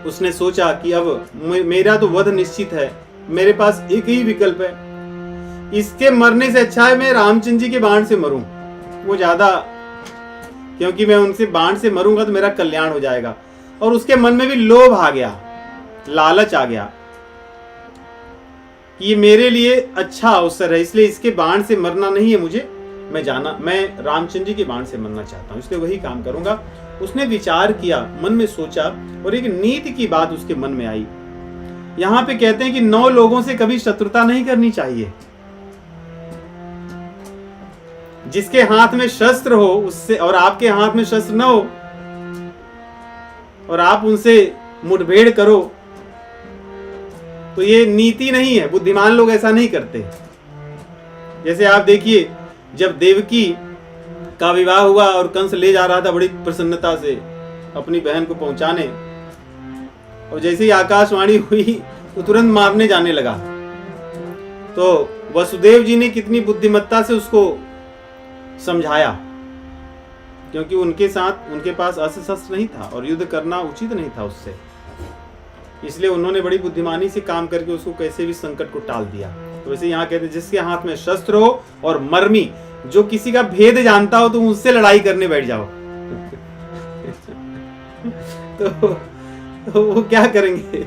उसने सोचा कि अब मेरा तो वध निश्चित है, मेरे पास एक ही विकल्प है, इसके मरने से अच्छा है मैं रामचंद्र जी के बाण से मरूं, वो ज्यादा, क्योंकि मैं उनसे बाण से मरूंगा तो मेरा कल्याण हो जाएगा। और उसके मन में भी लोभ आ गया, लालच आ गया कि ये मेरे लिए अच्छा अवसर है, इसलिए इसके बाण से मरना नहीं है मुझे, मैं रामचंद्र जी के बाण से मरना चाहता हूं, इसलिए वही काम करूंगा। उसने विचार किया, मन में सोचा, और एक नीति की बात उसके मन में आई। यहां पे कहते हैं कि 9 लोगों से कभी शत्रुता नहीं करनी चाहिए। जिसके हाथ में शस्त्र हो उससे, और आपके हाथ में शस्त्र न हो, और आप उनसे मुठभेड़ करो, तो ये नीति नहीं है। बुद्धिमान लोग ऐसा नहीं करते। जैसे आप देखिए, जब देवकी का विवाह हुआ और कंस ले जा रहा था बड़ी प्रसन्नता से अपनी बहन को पहुंचाने, और जैसे ही आकाशवाणी हुई तो तुरंत मारने जाने लगा। तो वसुदेव जी ने कितनी बुद्धिमत्ता से उसको समझाया, क्योंकि उनके पास अस्त्र शस्त्र नहीं था और युद्ध करना उचित नहीं था उससे। इसलिए उन्होंने बड़ी बुद्धिमानी से काम करके उसको कैसे भी संकट को टाल दिया। तो वैसे यहाँ कहते हैं, जिसके हाथ में शस्त्र हो और मर्मी, जो किसी का भेद जानता हो, तुम उससे लड़ाई करने बैठ जाओ। तो वो क्या करेंगे?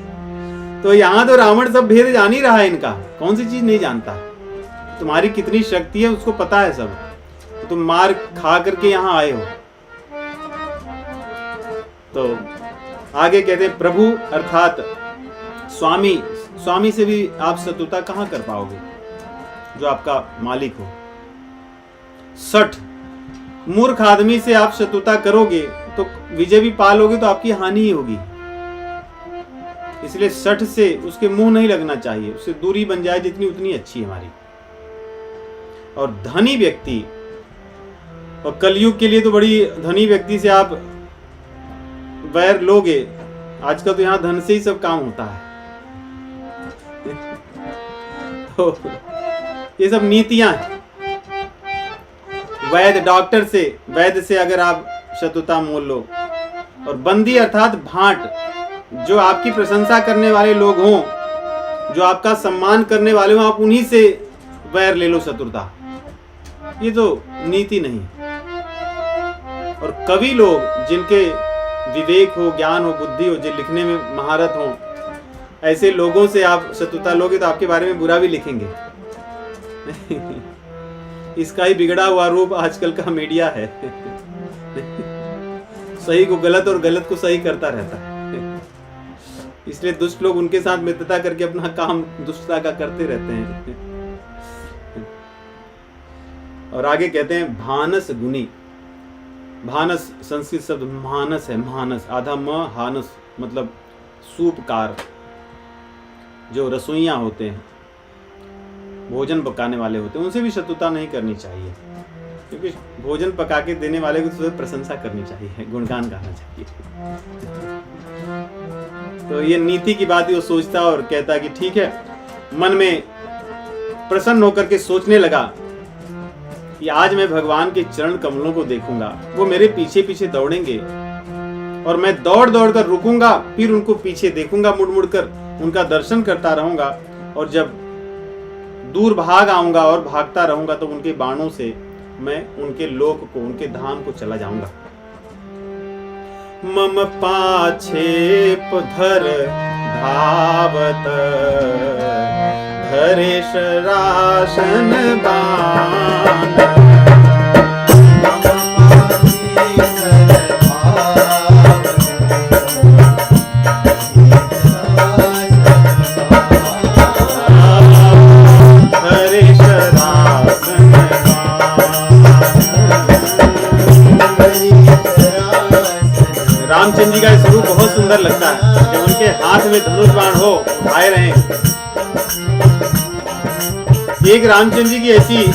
तो यहाँ तो रावण सब भेद जान ही रहा है इनका, कौन सी चीज नहीं जानता। तुम्हारी कितनी शक्ति है उसको पता है सब, तो तुम मार खा करके यहाँ आए हो। तो आगे कहते हैं प्रभु अर्थात स्वामी से भी आप शत्रुता कहां कर पाओगे जो आपका मालिक हो। 60 मूर्ख आदमी से आप शत्रुता करोगे तो विजय भी पालोगे तो आपकी हानि ही होगी। इसलिए 60 से उसके मुंह नहीं लगना चाहिए, उससे दूरी बन जाए जितनी उतनी अच्छी हमारी। और धनी व्यक्ति, और कलयुग के लिए तो बड़ी धनी व्यक्ति से आप वैर लोगे। आजकल तो यहां धन से ही सब काम होता है। तो ये सब नीतियां हैं। वैद्य से अगर आप शत्रुता मोल लो, और बंदी अर्थात भाट, जो आपकी प्रशंसा करने वाले लोग हों, जो आपका सम्मान करने वाले हों, आप उन्हीं से वैर ले लो, शत्रुता। ये तो नीति नहीं। और कवि लोग जिनके विवेक हो, ज्ञान हो, बुद्धि हो, जो लिखने में महारत हो, ऐसे लोगों से आप शत्रुता लोगे तो आपके बारे में बुरा भी लिखेंगे। इसका ही बिगड़ा हुआ रूप आजकल का मीडिया है। सही को गलत और गलत को सही करता रहता है। इसलिए दुष्ट लोग उनके साथ मित्रता करके अपना काम दुष्टता का करते रहते हैं। और आगे कहते हैं भानस गुनी। भानस संस्कृत शब्द मानस है, मानस आधा म हानस मतलब सूपकार, जो रसोइया होते हैं, भोजन पकाने वाले होते हैं, उनसे भी शत्रुता नहीं करनी चाहिए, क्योंकि भोजन पका के देने वाले को तो प्रशंसा करनी चाहिए, गुणगान गाना चाहिए। तो ये नीति की बात ही वो सोचता और कहता कि ठीक है, मन में प्रसन्न होकर के सोचने लगा कि आज मैं भगवान के चरण कमलों को देखूंगा, वो मेरे पीछे पीछे दौड़ेंगे और मैं दौड़ दौड़ कर रुकूंगा, फिर उनको पीछे देखूंगा, मुड़ मुड़ कर उनका दर्शन करता रहूंगा, और जब दूर भाग आऊंगा और भागता रहूंगा तो उनके बाणों से मैं उनके लोक को, उनके धाम को चला जाऊंगा। मम पाछे पधर धावत धरेश राशन बाण। रामचंद्र जी का स्वरूप बहुत सुंदर लगता है, जब उनके हाथ में धनुष बाण हो उठाए रहे। एक रामचंद्र जी की ऐसी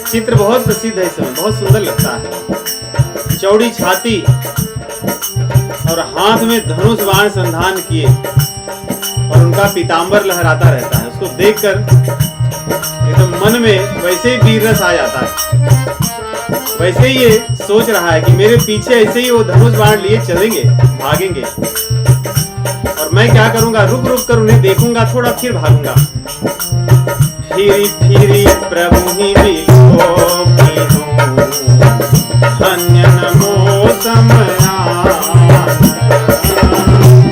चित्र बहुत प्रसिद्ध है, इस समय बहुत सुंदर लगता है। चौड़ी छाती और हाथ में धनुष बाण संधान किए, और उनका पीतांबर लहराता रहता है। उसको देखकर एकदम मन में वैसे ही वीर रस आ जाता है। वैसे ही ये सोच रहा है कि मेरे पीछे ऐसे ही वो धनुष बाण लिए चलेंगे, भागेंगे, और मैं क्या करूंगा, रुक रुक कर उन्हें देखूंगा थोड़ा, फिर भागूंगा। फिरी फिरी प्रभु ही धन्य नमो समयान।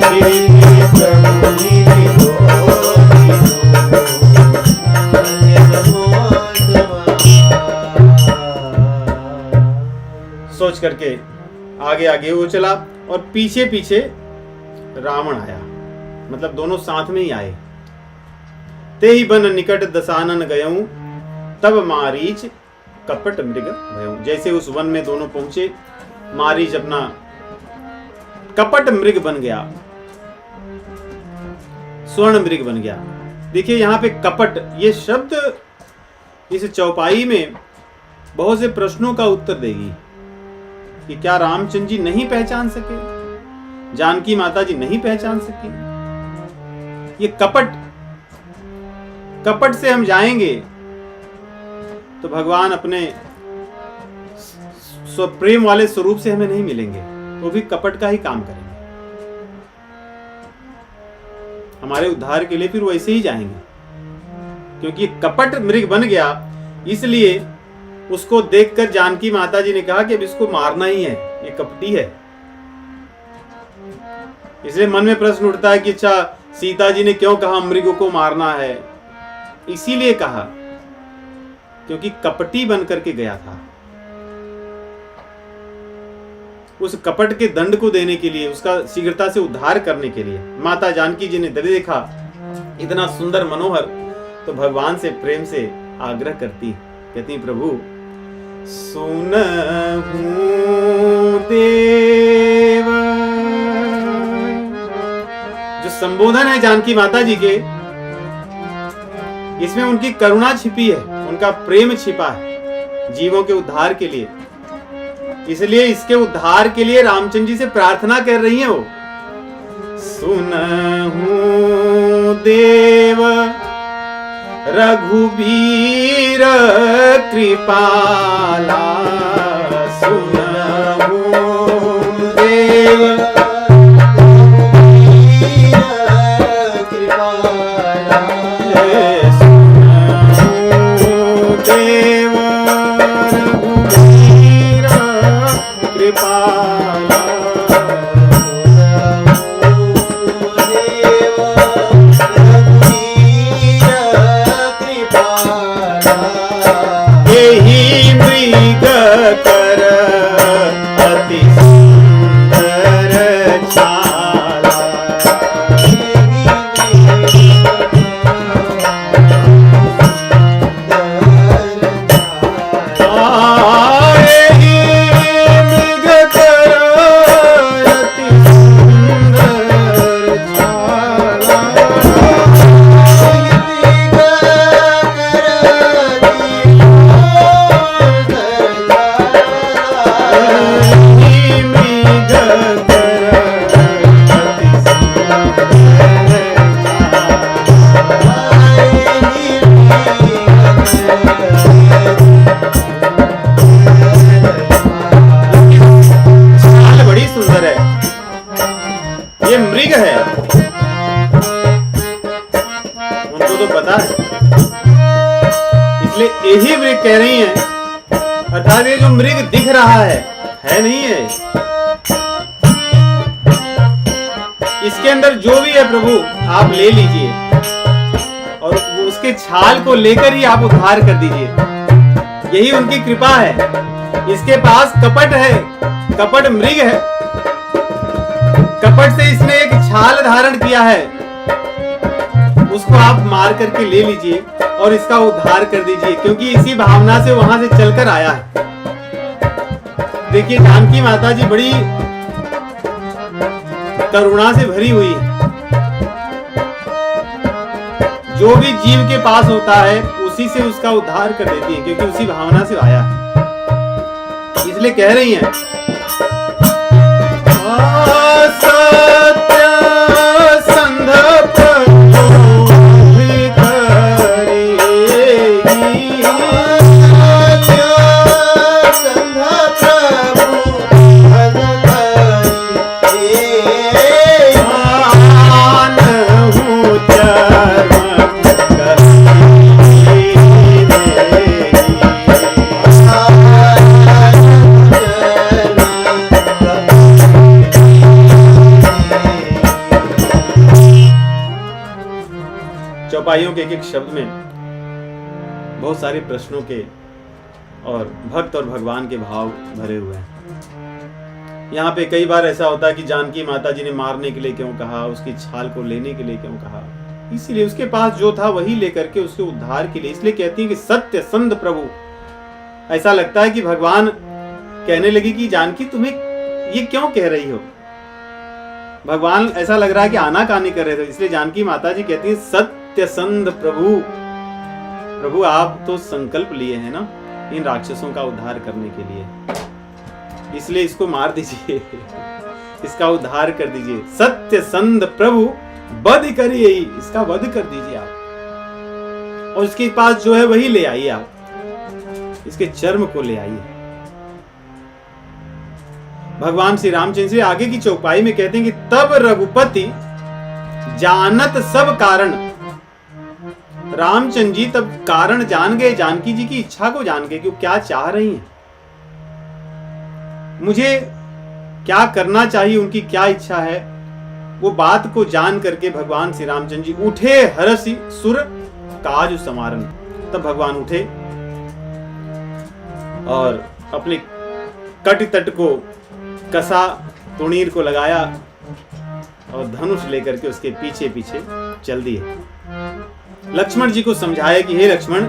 फिरी फिरी प्रभु ही सोच करके आगे आगे वो चला, और पीछे पीछे रावण आया, मतलब दोनों साथ में ही आए। ते ही बन निकट दसानन गयऊं, तब मारीच कपट मृग भयऊं। जैसे उस वन में दोनों पहुंचे, मारीच अपना कपट मृग बन गया, स्वर्ण मृग बन गया। देखिए यहाँ पे कपट, ये शब्द इस चौपाई में बहुत से प्रश्नों का उत्तर देगी कि क्या रामचंद्र जी नहीं पहचान सके, जानकी माता जी नहीं पहचान सकी। ये कपट से हम जाएंगे तो भगवान अपने स्वप्रेम वाले स्वरूप से हमें नहीं मिलेंगे, तो भी कपट का ही काम करेंगे। हमारे उद्धार के लिए फिर वैसे ही जाएंगे, क्योंकि कपट मृग बन गया। इसलिए उसको देखकर जानकी माता जी ने कहा कि अब इसको मारना ही है, ये कपटी है। इसलिए मन में प्रश्न उठता है कि अच्छा सीता जी ने क्यों कहा मृग को मारना है? इसीलिए कहा क्योंकि कपटी बन करके गया था। उस कपट के दंड को देने के लिए, उसका शीघ्रता से उद्धार करने के लिए माता जानकी जी ने देखा इतना सुंदर मनोहर, तो भगवान से प्रेम से आग्रह करती, कहती प्रभु सुनहु देव। जो संबोधन है जानकी माता जी के, इसमें उनकी करुणा छिपी है, उनका प्रेम छिपा है जीवों के उद्धार के लिए। इसलिए इसके उद्धार के लिए रामचंद्र जी से प्रार्थना कर रही हैं वो। सुनहु देव रघुबीर कृपाला, सुनहु देव कृपाला, सुनहु देव रघुबीर कृपाला, कर अति सुंदर छाला, मृग कर अति सुंदर छाला, मृग है, उनको तो पता है, इसलिए यही मृग कह रही हैं। अर्थात ये जो मृग दिख रहा है नहीं है, इसके अंदर जो भी है प्रभु आप ले लीजिए और उसके छाल को लेकर ही आप उद्धार कर दीजिए। यही उनकी कृपा है। इसके पास कपट है, कपट मृग है, कपट से इसने एक छाल धारण किया है, उसको आप मार करके ले लीजिए और इसका उद्धार कर दीजिए, क्योंकि इसी भावना से वहां से चलकर आया है। देखिए जानकी माता जी बड़ी करुणा से भरी हुई है। जो भी जीव के पास होता है उसी से उसका उद्धार कर देती है, क्योंकि उसी भावना से आया है। इसलिए कह रही हैं सत्य संध चौपाइयों के एक शब्द में बहुत सारे प्रश्नों के और भक्त और भगवान के भाव भरे हुए हैं। यहाँ पे कई बार ऐसा होता है कि जानकी माता जी ने मारने के लिए क्यों कहा, उसकी छाल को लेने के लिए क्यों कहा, इसीलिए उसके पास जो था वही लेकर के उसके उद्धार के लिए। इसलिए कहती है कि सत्य संध प्रभु। ऐसा लगता है कि भगवान कहने लगी कि जानकी तुम्हें ये क्यों कह रही हो। भगवान ऐसा लग रहा है कि आनाकानी कर रहे थे, इसलिए जानकी माता जी कहती है सत्य संध प्रभु। प्रभु आप तो संकल्प लिए हैं ना इन राक्षसों का उद्धार करने के लिए, इसलिए इसको मार दीजिए, इसका उद्धार कर दीजिए। सत्य संध प्रभु वध करिए, इसका वध कर दीजिए आप, और इसके पास जो है वही ले आइए, आप इसके चर्म को ले आइए। भगवान श्री रामचंद्र जी आगे की चौपाई में कहते हैं कि तब रघुपति जानत सब कारण। रामचंद्र जी तब कारण जान गए, जानकी जी की इच्छा को जान गए कि वो क्या चाह रही हैं, मुझे क्या करना चाहिए, उनकी क्या इच्छा है। वो बात को जान करके भगवान श्री रामचंद्र जी उठे, हरसि सुर काज समारन। तब भगवान उठे और अपने कट तट को कसा, तुणीर को लगाया और धनुष लेकर के उसके पीछे पीछे चल दिए। लक्ष्मण जी को समझाया कि हे लक्ष्मण,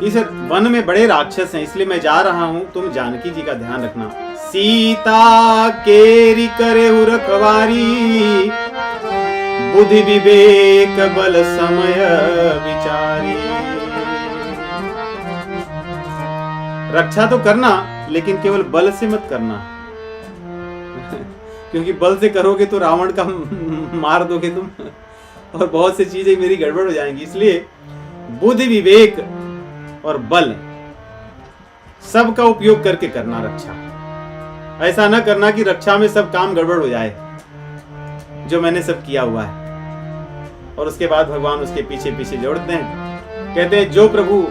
इस वन में बड़े राक्षस हैं, इसलिए मैं जा रहा हूं, तुम जानकी जी का ध्यान रखना। सीता केरी करे रखवारी, बुद्धि विवेक बल समय विचारी। रक्षा तो करना, लेकिन केवल बल से मत करना क्योंकि बल से करोगे तो रावण का मार दोगे तुम और बहुत सी चीजें मेरी गड़बड़ हो जाएंगी। इसलिए बुद्धि विवेक और बल सबका उपयोग करके करना रक्षा। ऐसा ना करना कि रक्षा में सब काम गड़बड़ हो जाए, जो मैंने सब किया हुआ है। और उसके बाद भगवान उसके पीछे पीछे जोड़ते हैं, कहते हैं जो प्रभु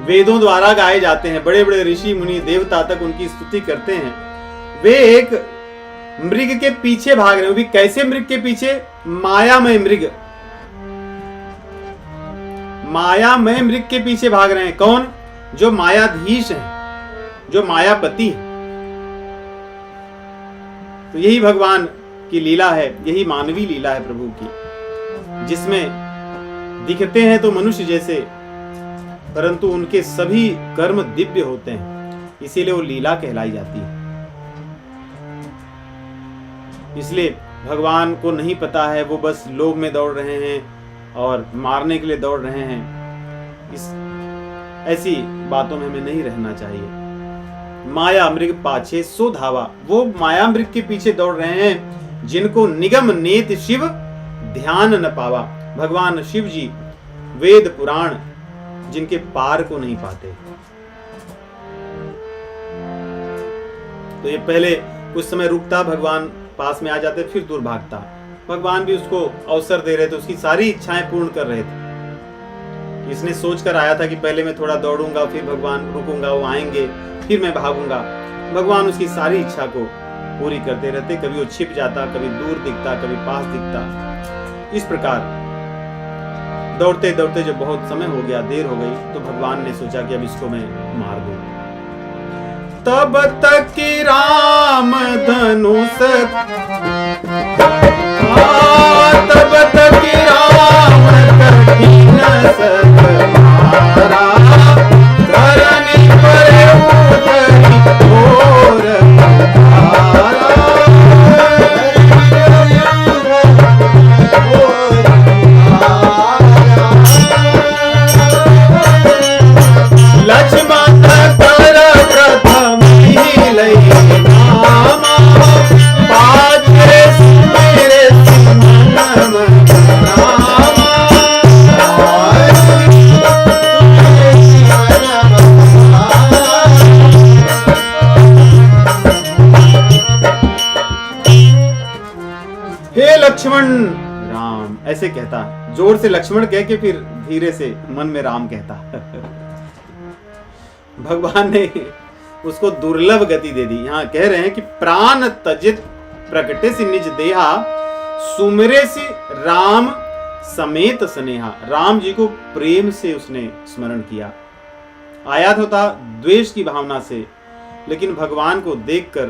वेदों द्वारा गाए जाते हैं, बड़े बड़े ऋषि मुनि देवता तक उनकी स्तुति करते हैं, वे एक मृग के पीछे भाग रहे हैं। वो भी कैसे मृग के पीछे? मायामय मृग, मायामय मृग के पीछे भाग रहे हैं। कौन? जो मायाधीश है, जो मायापति है। तो यही भगवान की लीला है, यही मानवीय लीला है प्रभु की, जिसमें दिखते हैं तो मनुष्य जैसे, परंतु उनके सभी कर्म दिव्य होते हैं, इसीलिए वो लीला कहलाई जाती है। इसलिए भगवान को नहीं पता है, वो बस लोभ में दौड़ रहे हैं और मारने के लिए दौड़ रहे हैं। ऐसी बातों में हमें नहीं रहना चाहिए। माया मृग पाछे सो धावा, वो माया मृग के पीछे दौड़ रहे हैं जिनको निगम नेत शिव ध्यान न पावा। भगवान शिव जी वेद पुराण जिनके पार को नहीं पाते। तो ये पहले कुछ समय रुकता, भगवान पास में आ जाते, फिर दूर भागता। भगवान भी उसको अवसर दे रहे थे, उसकी सारी इच्छाएं पूर्ण कर रहे थे। इसने सोचकर आया था कि पहले मैं थोड़ा दौड़ूंगा, फिर भगवान रुकूंगा, वो आएंगे, फिर मैं भागूंगा। भगवान उसकी सारी इच्छा को पूरी करते रहते। कभी वो छिप जाता, कभी दूर दिखता, कभी पास दिखता। इस प्रकार दौड़ते दौड़ते जब बहुत समय हो गया, देर हो गई, तो भगवान ने सोचा कि अब इसको मैं मार दूं। तब तक राम धनुष, तब तक राम कठिन सतमारा, धरनी पर उतरी घोर अंधारा। लक्ष्मण कर प्रथम ही लई नामा, पाछे मेरे सिमरन रामा। हे लक्ष्मण राम, ऐसे कहता, जोर से लक्ष्मण कह के फिर धीरे से मन में राम कहता। भगवान ने उसको दुर्लभ गति दे दी। यहाँ कह रहे हैं कि प्राण तजित प्रकटे से निज देहा, सुमरे से राम समेत स्नेहा। राम जी को प्रेम से उसने स्मरण किया। आया तो था द्वेष की भावना से, लेकिन भगवान को देखकर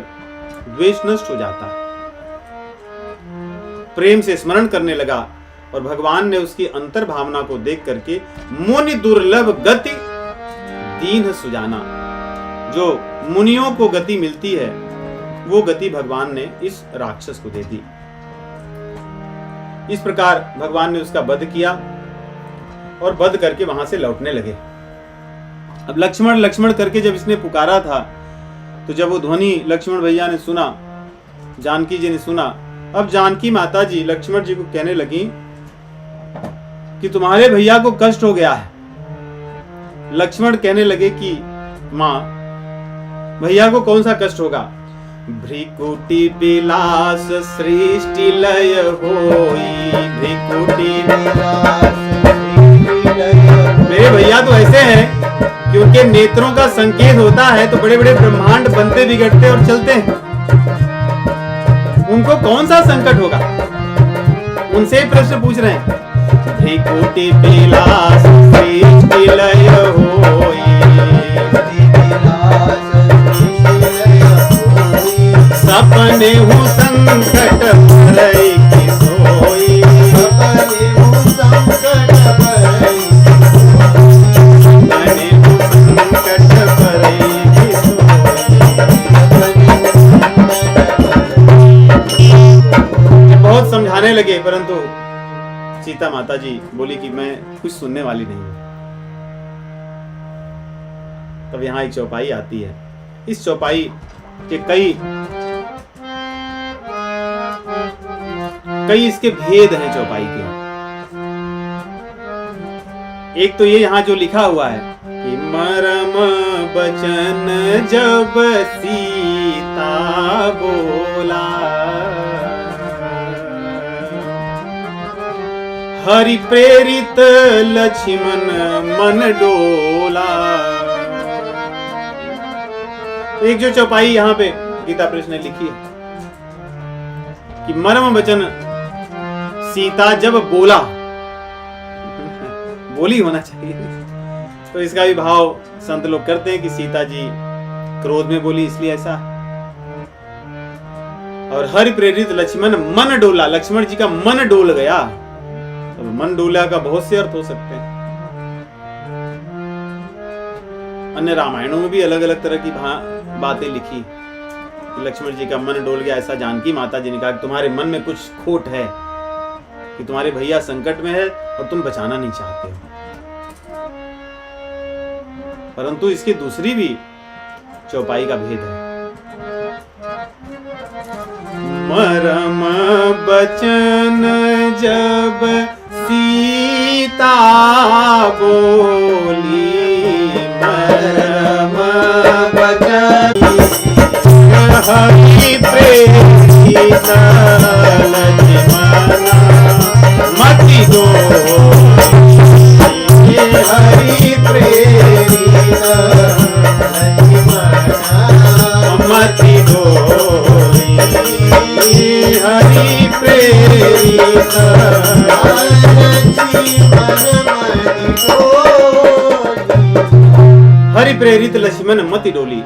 द्वेष नष्ट हो जाता। प्रेम से स्मरण करने लगा और भगवान ने उसकी अंतर भावना को देख करके मुनि दुर्लभ गति दीन सुजाना, जो मुनियों को गति मिलती है वो गति भगवान ने इस राक्षस को दे दी। इस प्रकार भगवान ने उसका वध किया और वध करके वहां से लौटने लगे। अब लक्ष्मण लक्ष्मण करके जब इसने पुकारा था, तो जब वो ध्वनि लक्ष्मण भैया ने सुना, जानकी जी ने सुना, अब जानकी माता जी लक्ष्मण जी को कहने लगी कि तुम्हारे भैया को कष्ट हो गया है। लक्ष्मण कहने लगे कि मां, भैया को कौन सा कष्ट होगा? भ्रिकुटी विलास सृष्टि लय होई, भ्रिकुटी विलास सृष्टि लय। मेरे भैया तो ऐसे हैं कि उनके नेत्रों का संकेत होता है तो बड़े बड़े ब्रह्मांड बनते बिगड़ते और चलते हैं। उनको कौन सा संकट होगा? उनसे प्रश्न पूछ रहे हैं। त्रिकुटी विलास सृष्टि लय होई, सपने हूँ संकट भरई की सोई, सपने हूँ संकट भरई की सोई। बहुत समझाने लगे, परंतु सीता माता जी बोली कि मैं कुछ सुनने वाली नहीं हूं। तब यहाँ एक चौपाई आती है। इस चौपाई के कई इसके भेद हैं चौपाई के। एक तो ये यहाँ जो लिखा हुआ है कि मरम बचन जब सीता बोला, हरि प्रेरित लक्ष्मण मन डोला। एक जो चौपाई यहाँ पे गीता प्रेस ने लिखी है कि मरम वचन सीता जब बोला, बोली होना चाहिए, तो इसका भी भाव संत लोग करते हैं कि सीता जी क्रोध में बोली इसलिए ऐसा। और हरि प्रेरित लक्ष्मण मन डोला, लक्ष्मण जी का मन डोल गया। तो मन डोला का बहुत से अर्थ हो सकते हैं। अन्य रामायणों में भी अलग अलग तरह की बातें लिखी। लक्ष्मण जी का मन डोल गया, ऐसा जानकी माता जी ने कहा कि तुम्हारे मन में कुछ खोट है, कि तुम्हारे भैया संकट में है और तुम बचाना नहीं चाहते हो। परंतु इसकी दूसरी भी चौपाई का भेद है। मरम बचन जब सीता बोली, मरम बचन हरि प्रेरित लक्ष्मण मति डोली, हरि प्रेरित लक्ष्मण मति डोली, हरि प्रेरित हरि प्रेरित लक्ष्मण मति डोली।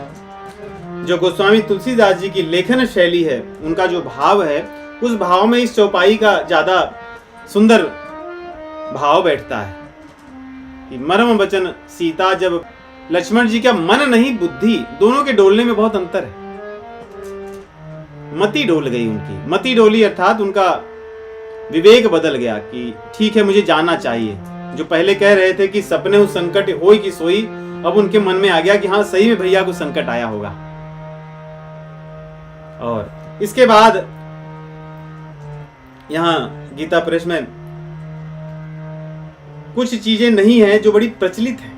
जो गोस्वामी तुलसीदास जी की लेखन शैली है, उनका जो भाव है, उस भाव में इस चौपाई का ज्यादा सुंदर भाव बैठता है कि मरम वचन सीता जब, लक्ष्मण जी का मन नहीं बुद्धि, दोनों के डोलने में बहुत अंतर है। मति डोल गई उनकी, मति डोली अर्थात उनका विवेक बदल गया कि ठीक है मुझे जाना चाहिए। जो पहले कह रहे थे कि सपने उस संकट होई की सोई, अब उनके मन में आ गया कि हाँ सही में भैया को संकट आया होगा। और इसके बाद यहां गीता प्रेस में कुछ चीजें नहीं है जो बड़ी प्रचलित है।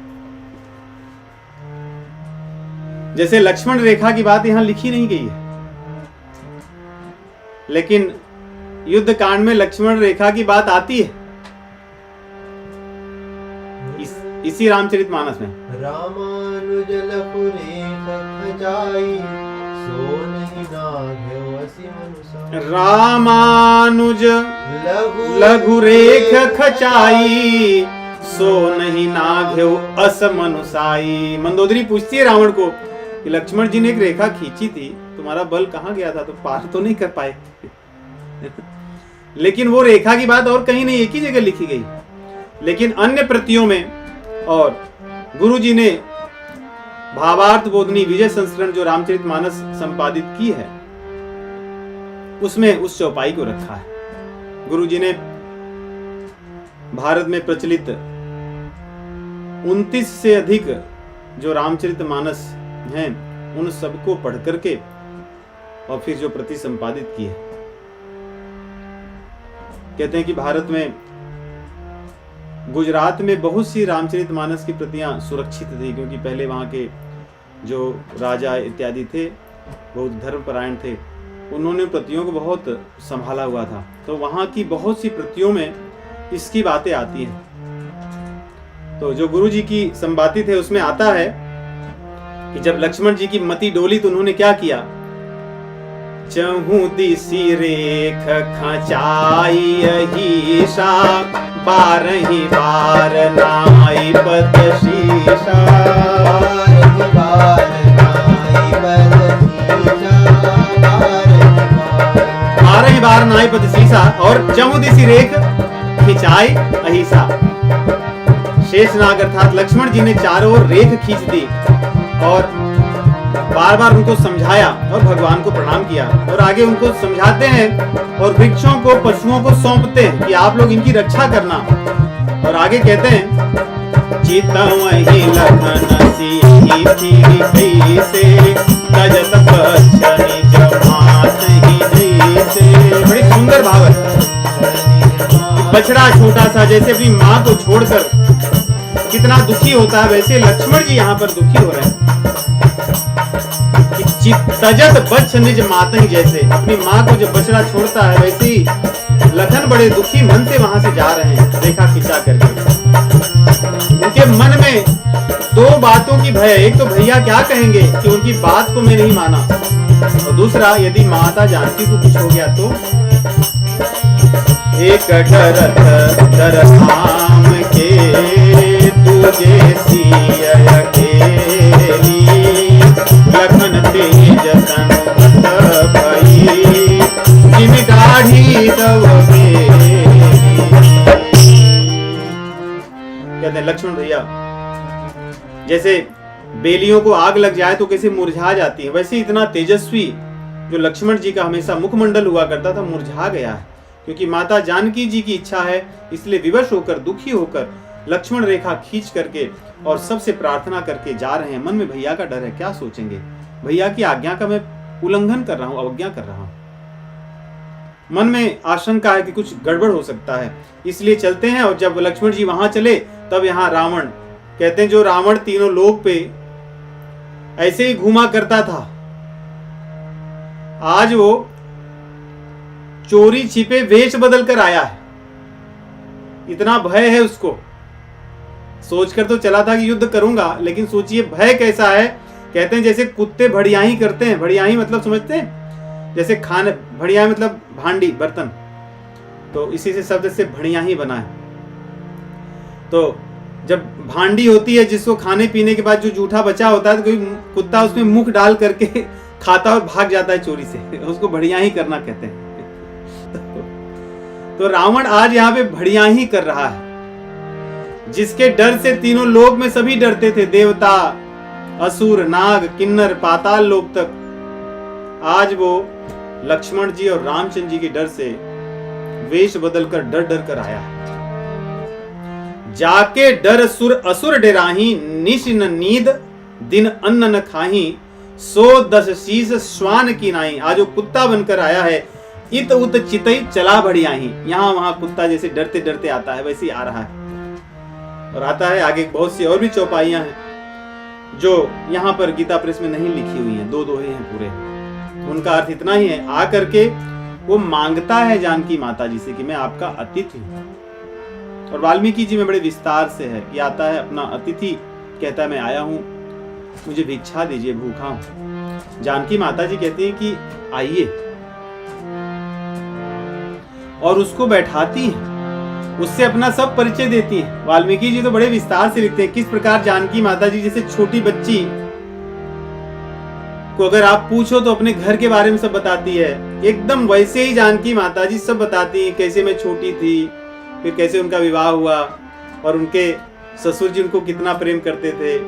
जैसे लक्ष्मण रेखा की बात यहां लिखी नहीं गई है, लेकिन युद्ध कांड में लक्ष्मण रेखा की बात आती है। इसी रामचरितमानस में रामानुज लघु रेखा खचाई, सो नहीं नाघ्यो असी मनुषा। रामानुज लघु रेख खचाई, सो नहीं नाघ्यो अस मनुषाई। मंदोदरी पूछती है रावण को कि लक्ष्मण जी ने एक रेखा खींची थी, तुम्हारा बल कहां गया था, तो पार तो नहीं कर पाए। लेकिन वो रेखा की बात और कहीं नहीं, एक ही जगह लिखी गई। लेकिन अन्य प्रतियों में, और गुरु जी ने भावार्थ बोधनी विजय संस्करण जो रामचरितमानस संपादित की है, उसमें उस चौपाई को रखा है। गुरु जी ने भारत में प्रचलित 29 से अधिक जो रामचरितमानस हैं, उन सबको पढ़ करके और फिर जो प्रति संपादित की है। कहते हैं कि भारत में, गुजरात में बहुत सी रामचरितमानस की प्रतियां सुरक्षित थी, क्योंकि पहले वहां के जो राजा इत्यादि थे, बहुत धर्मपरायण थे, उन्होंने प्रतियों को बहुत संभाला हुआ था। तो वहां की बहुत सी प्रतियों में इसकी बातें आती हैं। तो जो गुरु जी की संपादित है उसमें आता है कि जब लक्ष्मण जी की मति डोली तो उन्होंने क्या किया चहु दिसी रेख खचाई अहिसा, बारही बार नाई पद शीशा। बारही बार नाई पद शीशा और चहु दिसी रेख खिंचाई अहिसा। शेषनाग अर्थात लक्ष्मण जी ने चारों ओर रेख खींच दी और बार बार उनको समझाया और भगवान को प्रणाम किया और आगे उनको समझाते हैं और वृक्षों को पशुओं को सौंपते हैं कि आप लोग इनकी रक्षा करना। और आगे कहते हैं चितवहि लखन सिहि फिरि कैसे, तजत बच्चनि जमातहि जैसे। बड़ी सुंदर भाव है। बछड़ा छोटा सा जैसे अपनी माँ को छोड़कर कितना दुखी होता है, वैसे लक्ष्मण जी यहाँ पर दुखी हो रहे हैं। तजत बच्च निज मातहि जैसे, अपनी माँ को जब बछड़ा छोड़ता है वैसे ही लखन बड़े दुखी मन से वहां से जा रहे हैं रेखा खिंचा करके। उनके मन में दो बातों की भय, एक तो भैया क्या कहेंगे कि उनकी बात को मैं नहीं माना, और दूसरा यदि माता जानकी को कुछ हो गया तो। एक डरत दरधाम के दूजे सिय अकेली, लखन तेज तन भई, जिम दाढ़ी दव कहते हैं लक्ष्मण भैया, जैसे बेलियों को आग लग जाए तो कैसे मुरझा जाती है, वैसे इतना तेजस्वी जो लक्ष्मण जी का हमेशा मुखमंडल हुआ करता था मुरझा गया है। क्योंकि माता जानकी जी की इच्छा है, इसलिए विवश होकर दुखी होकर लक्ष्मण रेखा खींच करके और सबसे प्रार्थना करके जा रहे हैं। मन में भैया का डर है, क्या सोचेंगे, भैया की आज्ञा का मैं उल्लंघन कर रहा हूं, अवज्ञा कर रहा हूं। मन में आशंका है कि कुछ गड़बड़ हो सकता है, इसलिए चलते हैं। और जब लक्ष्मण जी वहां चले तब यहाँ रावण, कहते हैं जो रावण तीनों लोक पे ऐसे ही घूमा करता था, आज वो चोरी छिपे वेश बदल कर आया है। इतना भय है उसको, सोचकर तो चला था कि युद्ध करूंगा, लेकिन सोचिए भय कैसा है। कहते हैं जैसे कुत्ते भड़ियाही करते हैं, भड़ियाही मतलब समझते हैं, जैसे खाने, भड़ियाही मतलब भांडी बर्तन, तो इसी से शब्द से भड़ियाही बना है। तो जब भांडी होती है जिसको खाने पीने के बाद जो जूठा बचा होता है, तो कोई कुत्ता उसमें मुख डाल करके खाता और भाग जाता है चोरी से, उसको भड़ियाही करना कहते हैं। तो रावण आज यहाँ पे भड़ियाही कर रहा है, जिसके डर से तीनों लोक में सभी डरते थे, देवता, असुर, नाग, किन्नर, पाताल लोक तक। आज वो लक्ष्मण जी और रामचंद्र जी के डर से वेश बदलकर डर डर कर आया है। जाके डर सुर असुर डराही, निश न नींद दिन अन्न न खाही, 110 शीश श्वान की नाई। आज वो कुत्ता बनकर आया है, इत उत चितई चला भड़ियाही। यहाँ वहां कुत्ता जैसे डरते डरते आता है वैसे ही आ रहा है। और आता है आगे बहुत सी और भी चौपाइयां हैं जो यहाँ पर गीता प्रेस में नहीं लिखी हुई हैं, दो दोहे हैं पूरे। उनका अर्थ इतना ही है, आ करके वो मांगता है जानकी माता जी से कि मैं आपका अतिथि हूं। और वाल्मीकि जी में बड़े विस्तार से है कि आता है अपना अतिथि, कहता है मैं आया हूं, मुझे भिक्षा दीजिए, भूखा हूं। जानकी माता जी कहती हैं कि आइए, और उसको बैठाती हैं, उससे अपना सब परिचय देती है। वाल्मीकि जी तो बड़े विस्तार से लिखते हैं किस प्रकार जानकी माता जी जैसे छोटी बच्ची को अगर आप पूछो तो अपने घर के बारे में सब बताती है, एकदम वैसे ही जानकी माता जी सब बताती हैं, कैसे मैं छोटी थी, फिर कैसे उनका विवाह हुआ और उनके ससुर जी उनको कितना प्रेम करते थे,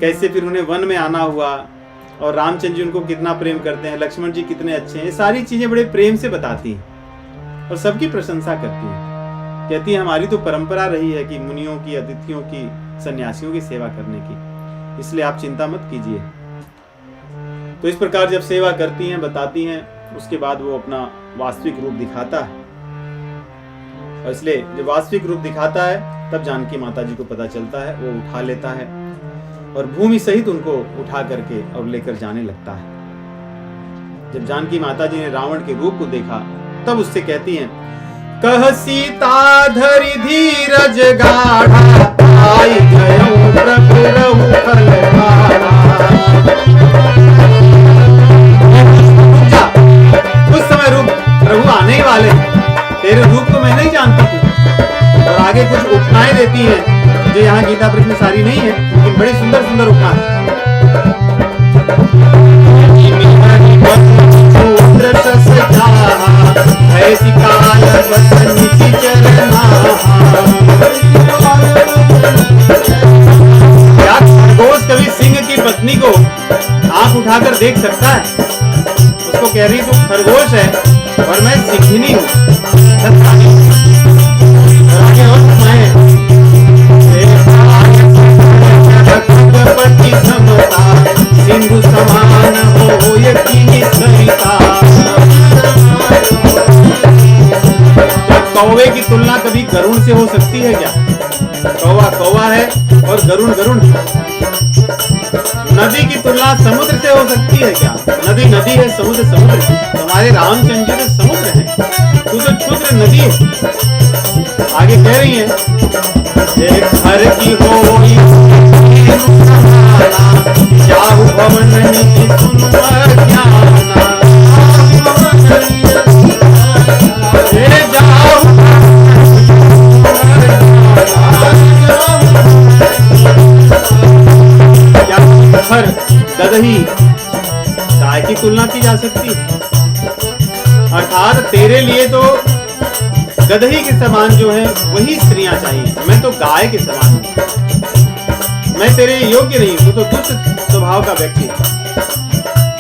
कैसे फिर उन्हें वन में आना हुआ और रामचंद्र जी उनको कितना प्रेम करते हैं, लक्ष्मण जी कितने अच्छे हैं। ये सारी चीजें बड़े प्रेम से बताती हैं और सबकी प्रशंसा करती हैं। कहती है हमारी तो परंपरा रही है कि मुनियों की, अतिथियों की, सन्यासियों की सेवा करने की, इसलिए आप चिंता मत कीजिए। तो इस प्रकार जब सेवा करती हैं, बताती हैं, उसके बाद वो अपना वास्तविक रूप दिखाता है। और इसलिए जब वास्तविक रूप दिखाता है तब जानकी माता जी को पता चलता है, वो उठा लेता है और भूमि सहित उनको उठा करके और लेकर जाने लगता है। जब जानकी माता जी ने रावण के रूप को देखा तब उससे कहती हैं, कह सीता धरि धीरज गाढ़ा, आई गयो प्रभु रघुकुल भारा। रूप प्रभु आने ही वाले हैं, तेरे रूप को मैं नहीं जानती थी। और आगे कुछ उपमाएं देती हैं जो यहाँ गीता प्रेस में सारी नहीं है, लेकिन बड़ी सुंदर सुंदर उपमाएं। खरगोश कभी सिंह की पत्नी को आंख उठाकर देख सकता है? उसको कह रही तू खरगोश है और मैं सिंहिनी हूँ। सिंधु समान हो यकीनी सरिता। कौवे की तुलना कभी गरुण से हो सकती है क्या? कौवा कौवा है और गरुण गरुण। नदी की तुलना समुद्र से हो सकती है क्या? नदी नदी है, समुद्र समुद्र। तुम्हारे रामचंद्र जी तो समुद्र है, तू तो क्षुद्र नदी है। आगे कह रही है एक घर की हो जाहु भवन नीति सुन ज्ञाना। गदही गाय की तुलना की जा सकती है? अर्थात तेरे लिए तो गदही के समान जो है वही स्त्रियां चाहिए, मैं तो गाय के समान हूं, मैं तेरे योग्य नहीं, तू तो दुष्ट स्वभाव का व्यक्ति है।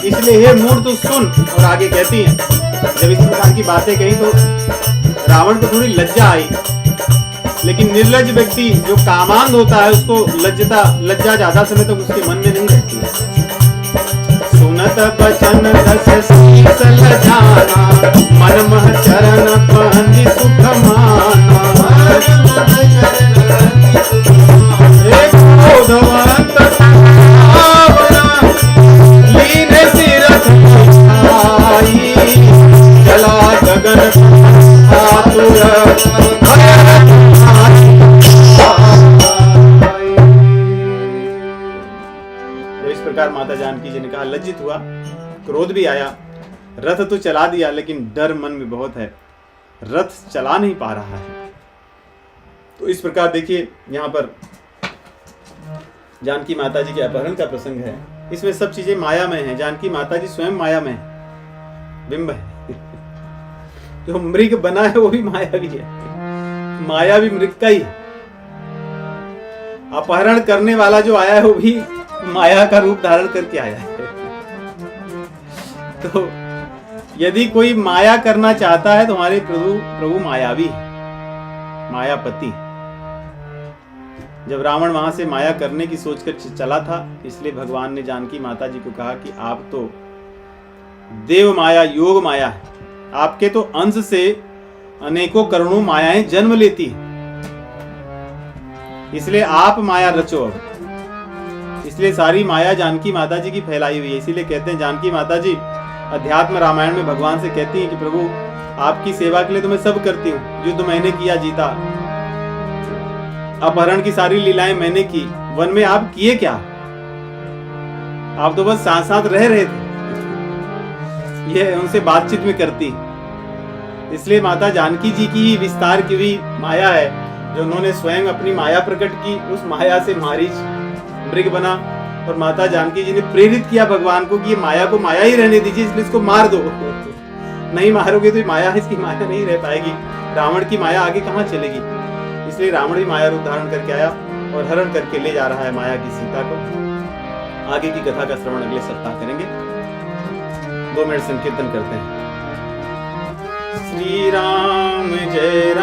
इसलिए हे मूढ़ तू सुन। और आगे कहती है जब इस प्रकार की बातें कही तो रावण को थोड़ी लज्जा आई, लेकिन निर्लज व्यक्ति जो कामांध होता है उसको लज्जा ज्यादा समय तक उसके मन में नहीं रहती है। सुनत बचन दस शीस लजाना, मन मह चरण पहनि सुख माना। एक क्रोधवंत भावना, लीने सिरथ छाई। जला गगन आतुर माता जानकी जी ने कहा, लज्जित हुआ, क्रोध भी आया, रथ तो चला दिया लेकिन डर मन में बहुत है, रथ चला नहीं पा रहा है। तो इस प्रकार देखिए यहाँ पर जानकी माता जी के अपहरण का प्रसंग है। इसमें सब चीजें मायामय हैं। जानकी माता जी स्वयं मायामय है, बिंब है। जो मृग बना है वो भी माया भी है, माया भी मृग का ही है। अपहरण करने वाला जो आया है वो भी माया का रूप धारण करके आया है। तो यदि कोई माया करना चाहता है तो हमारे प्रभु मायावी है, मायापति। जब रावण वहां से माया करने की सोचकर चला था, इसलिए भगवान ने जानकी माता जी को कहा कि आप तो देव माया, योग माया है, आपके तो अंश से अनेकों करोड़ों मायाएं जन्म लेती हैं, इसलिए आप माया रचो अब। इसलिए सारी माया जानकी माता जी की फैलाई हुई है। इसीलिए कहते हैं जानकी माता जी अध्यात्म रामायण में भगवान से कहती हैं कि प्रभु आपकी सेवा के लिए तो मैं सब करती हूँ, युद्ध मैंने किया जीता, अपहरण की सारी लीलाएं मैंने की, वन में आप किए क्या? आप तो बस साथ साथ रह रहे थे। ये उनसे बातचीत में करती। इसलिए माता जानकी जी की विस्तार की हुई माया है, जो उन्होंने स्वयं अपनी माया प्रकट की। उस माया से मारीच मृग बना और माता जानकी जी ने प्रेरित किया भगवान को कि ये माया को माया ही रहने दीजिए, इसलिए इसको मार दो। नहीं मारोगे तो माया, इसकी माया नहीं रह पाएगी, रावण की माया आगे कहाँ चलेगी। इसलिए रावण भी माया रूप धारण करके आया और हरण करके ले जा रहा है माया की सीता को। आगे की कथा का श्रवण अगले सप्ताह करेंगे। 2 मिनट संकीर्तन करते हैं। श्री राम जय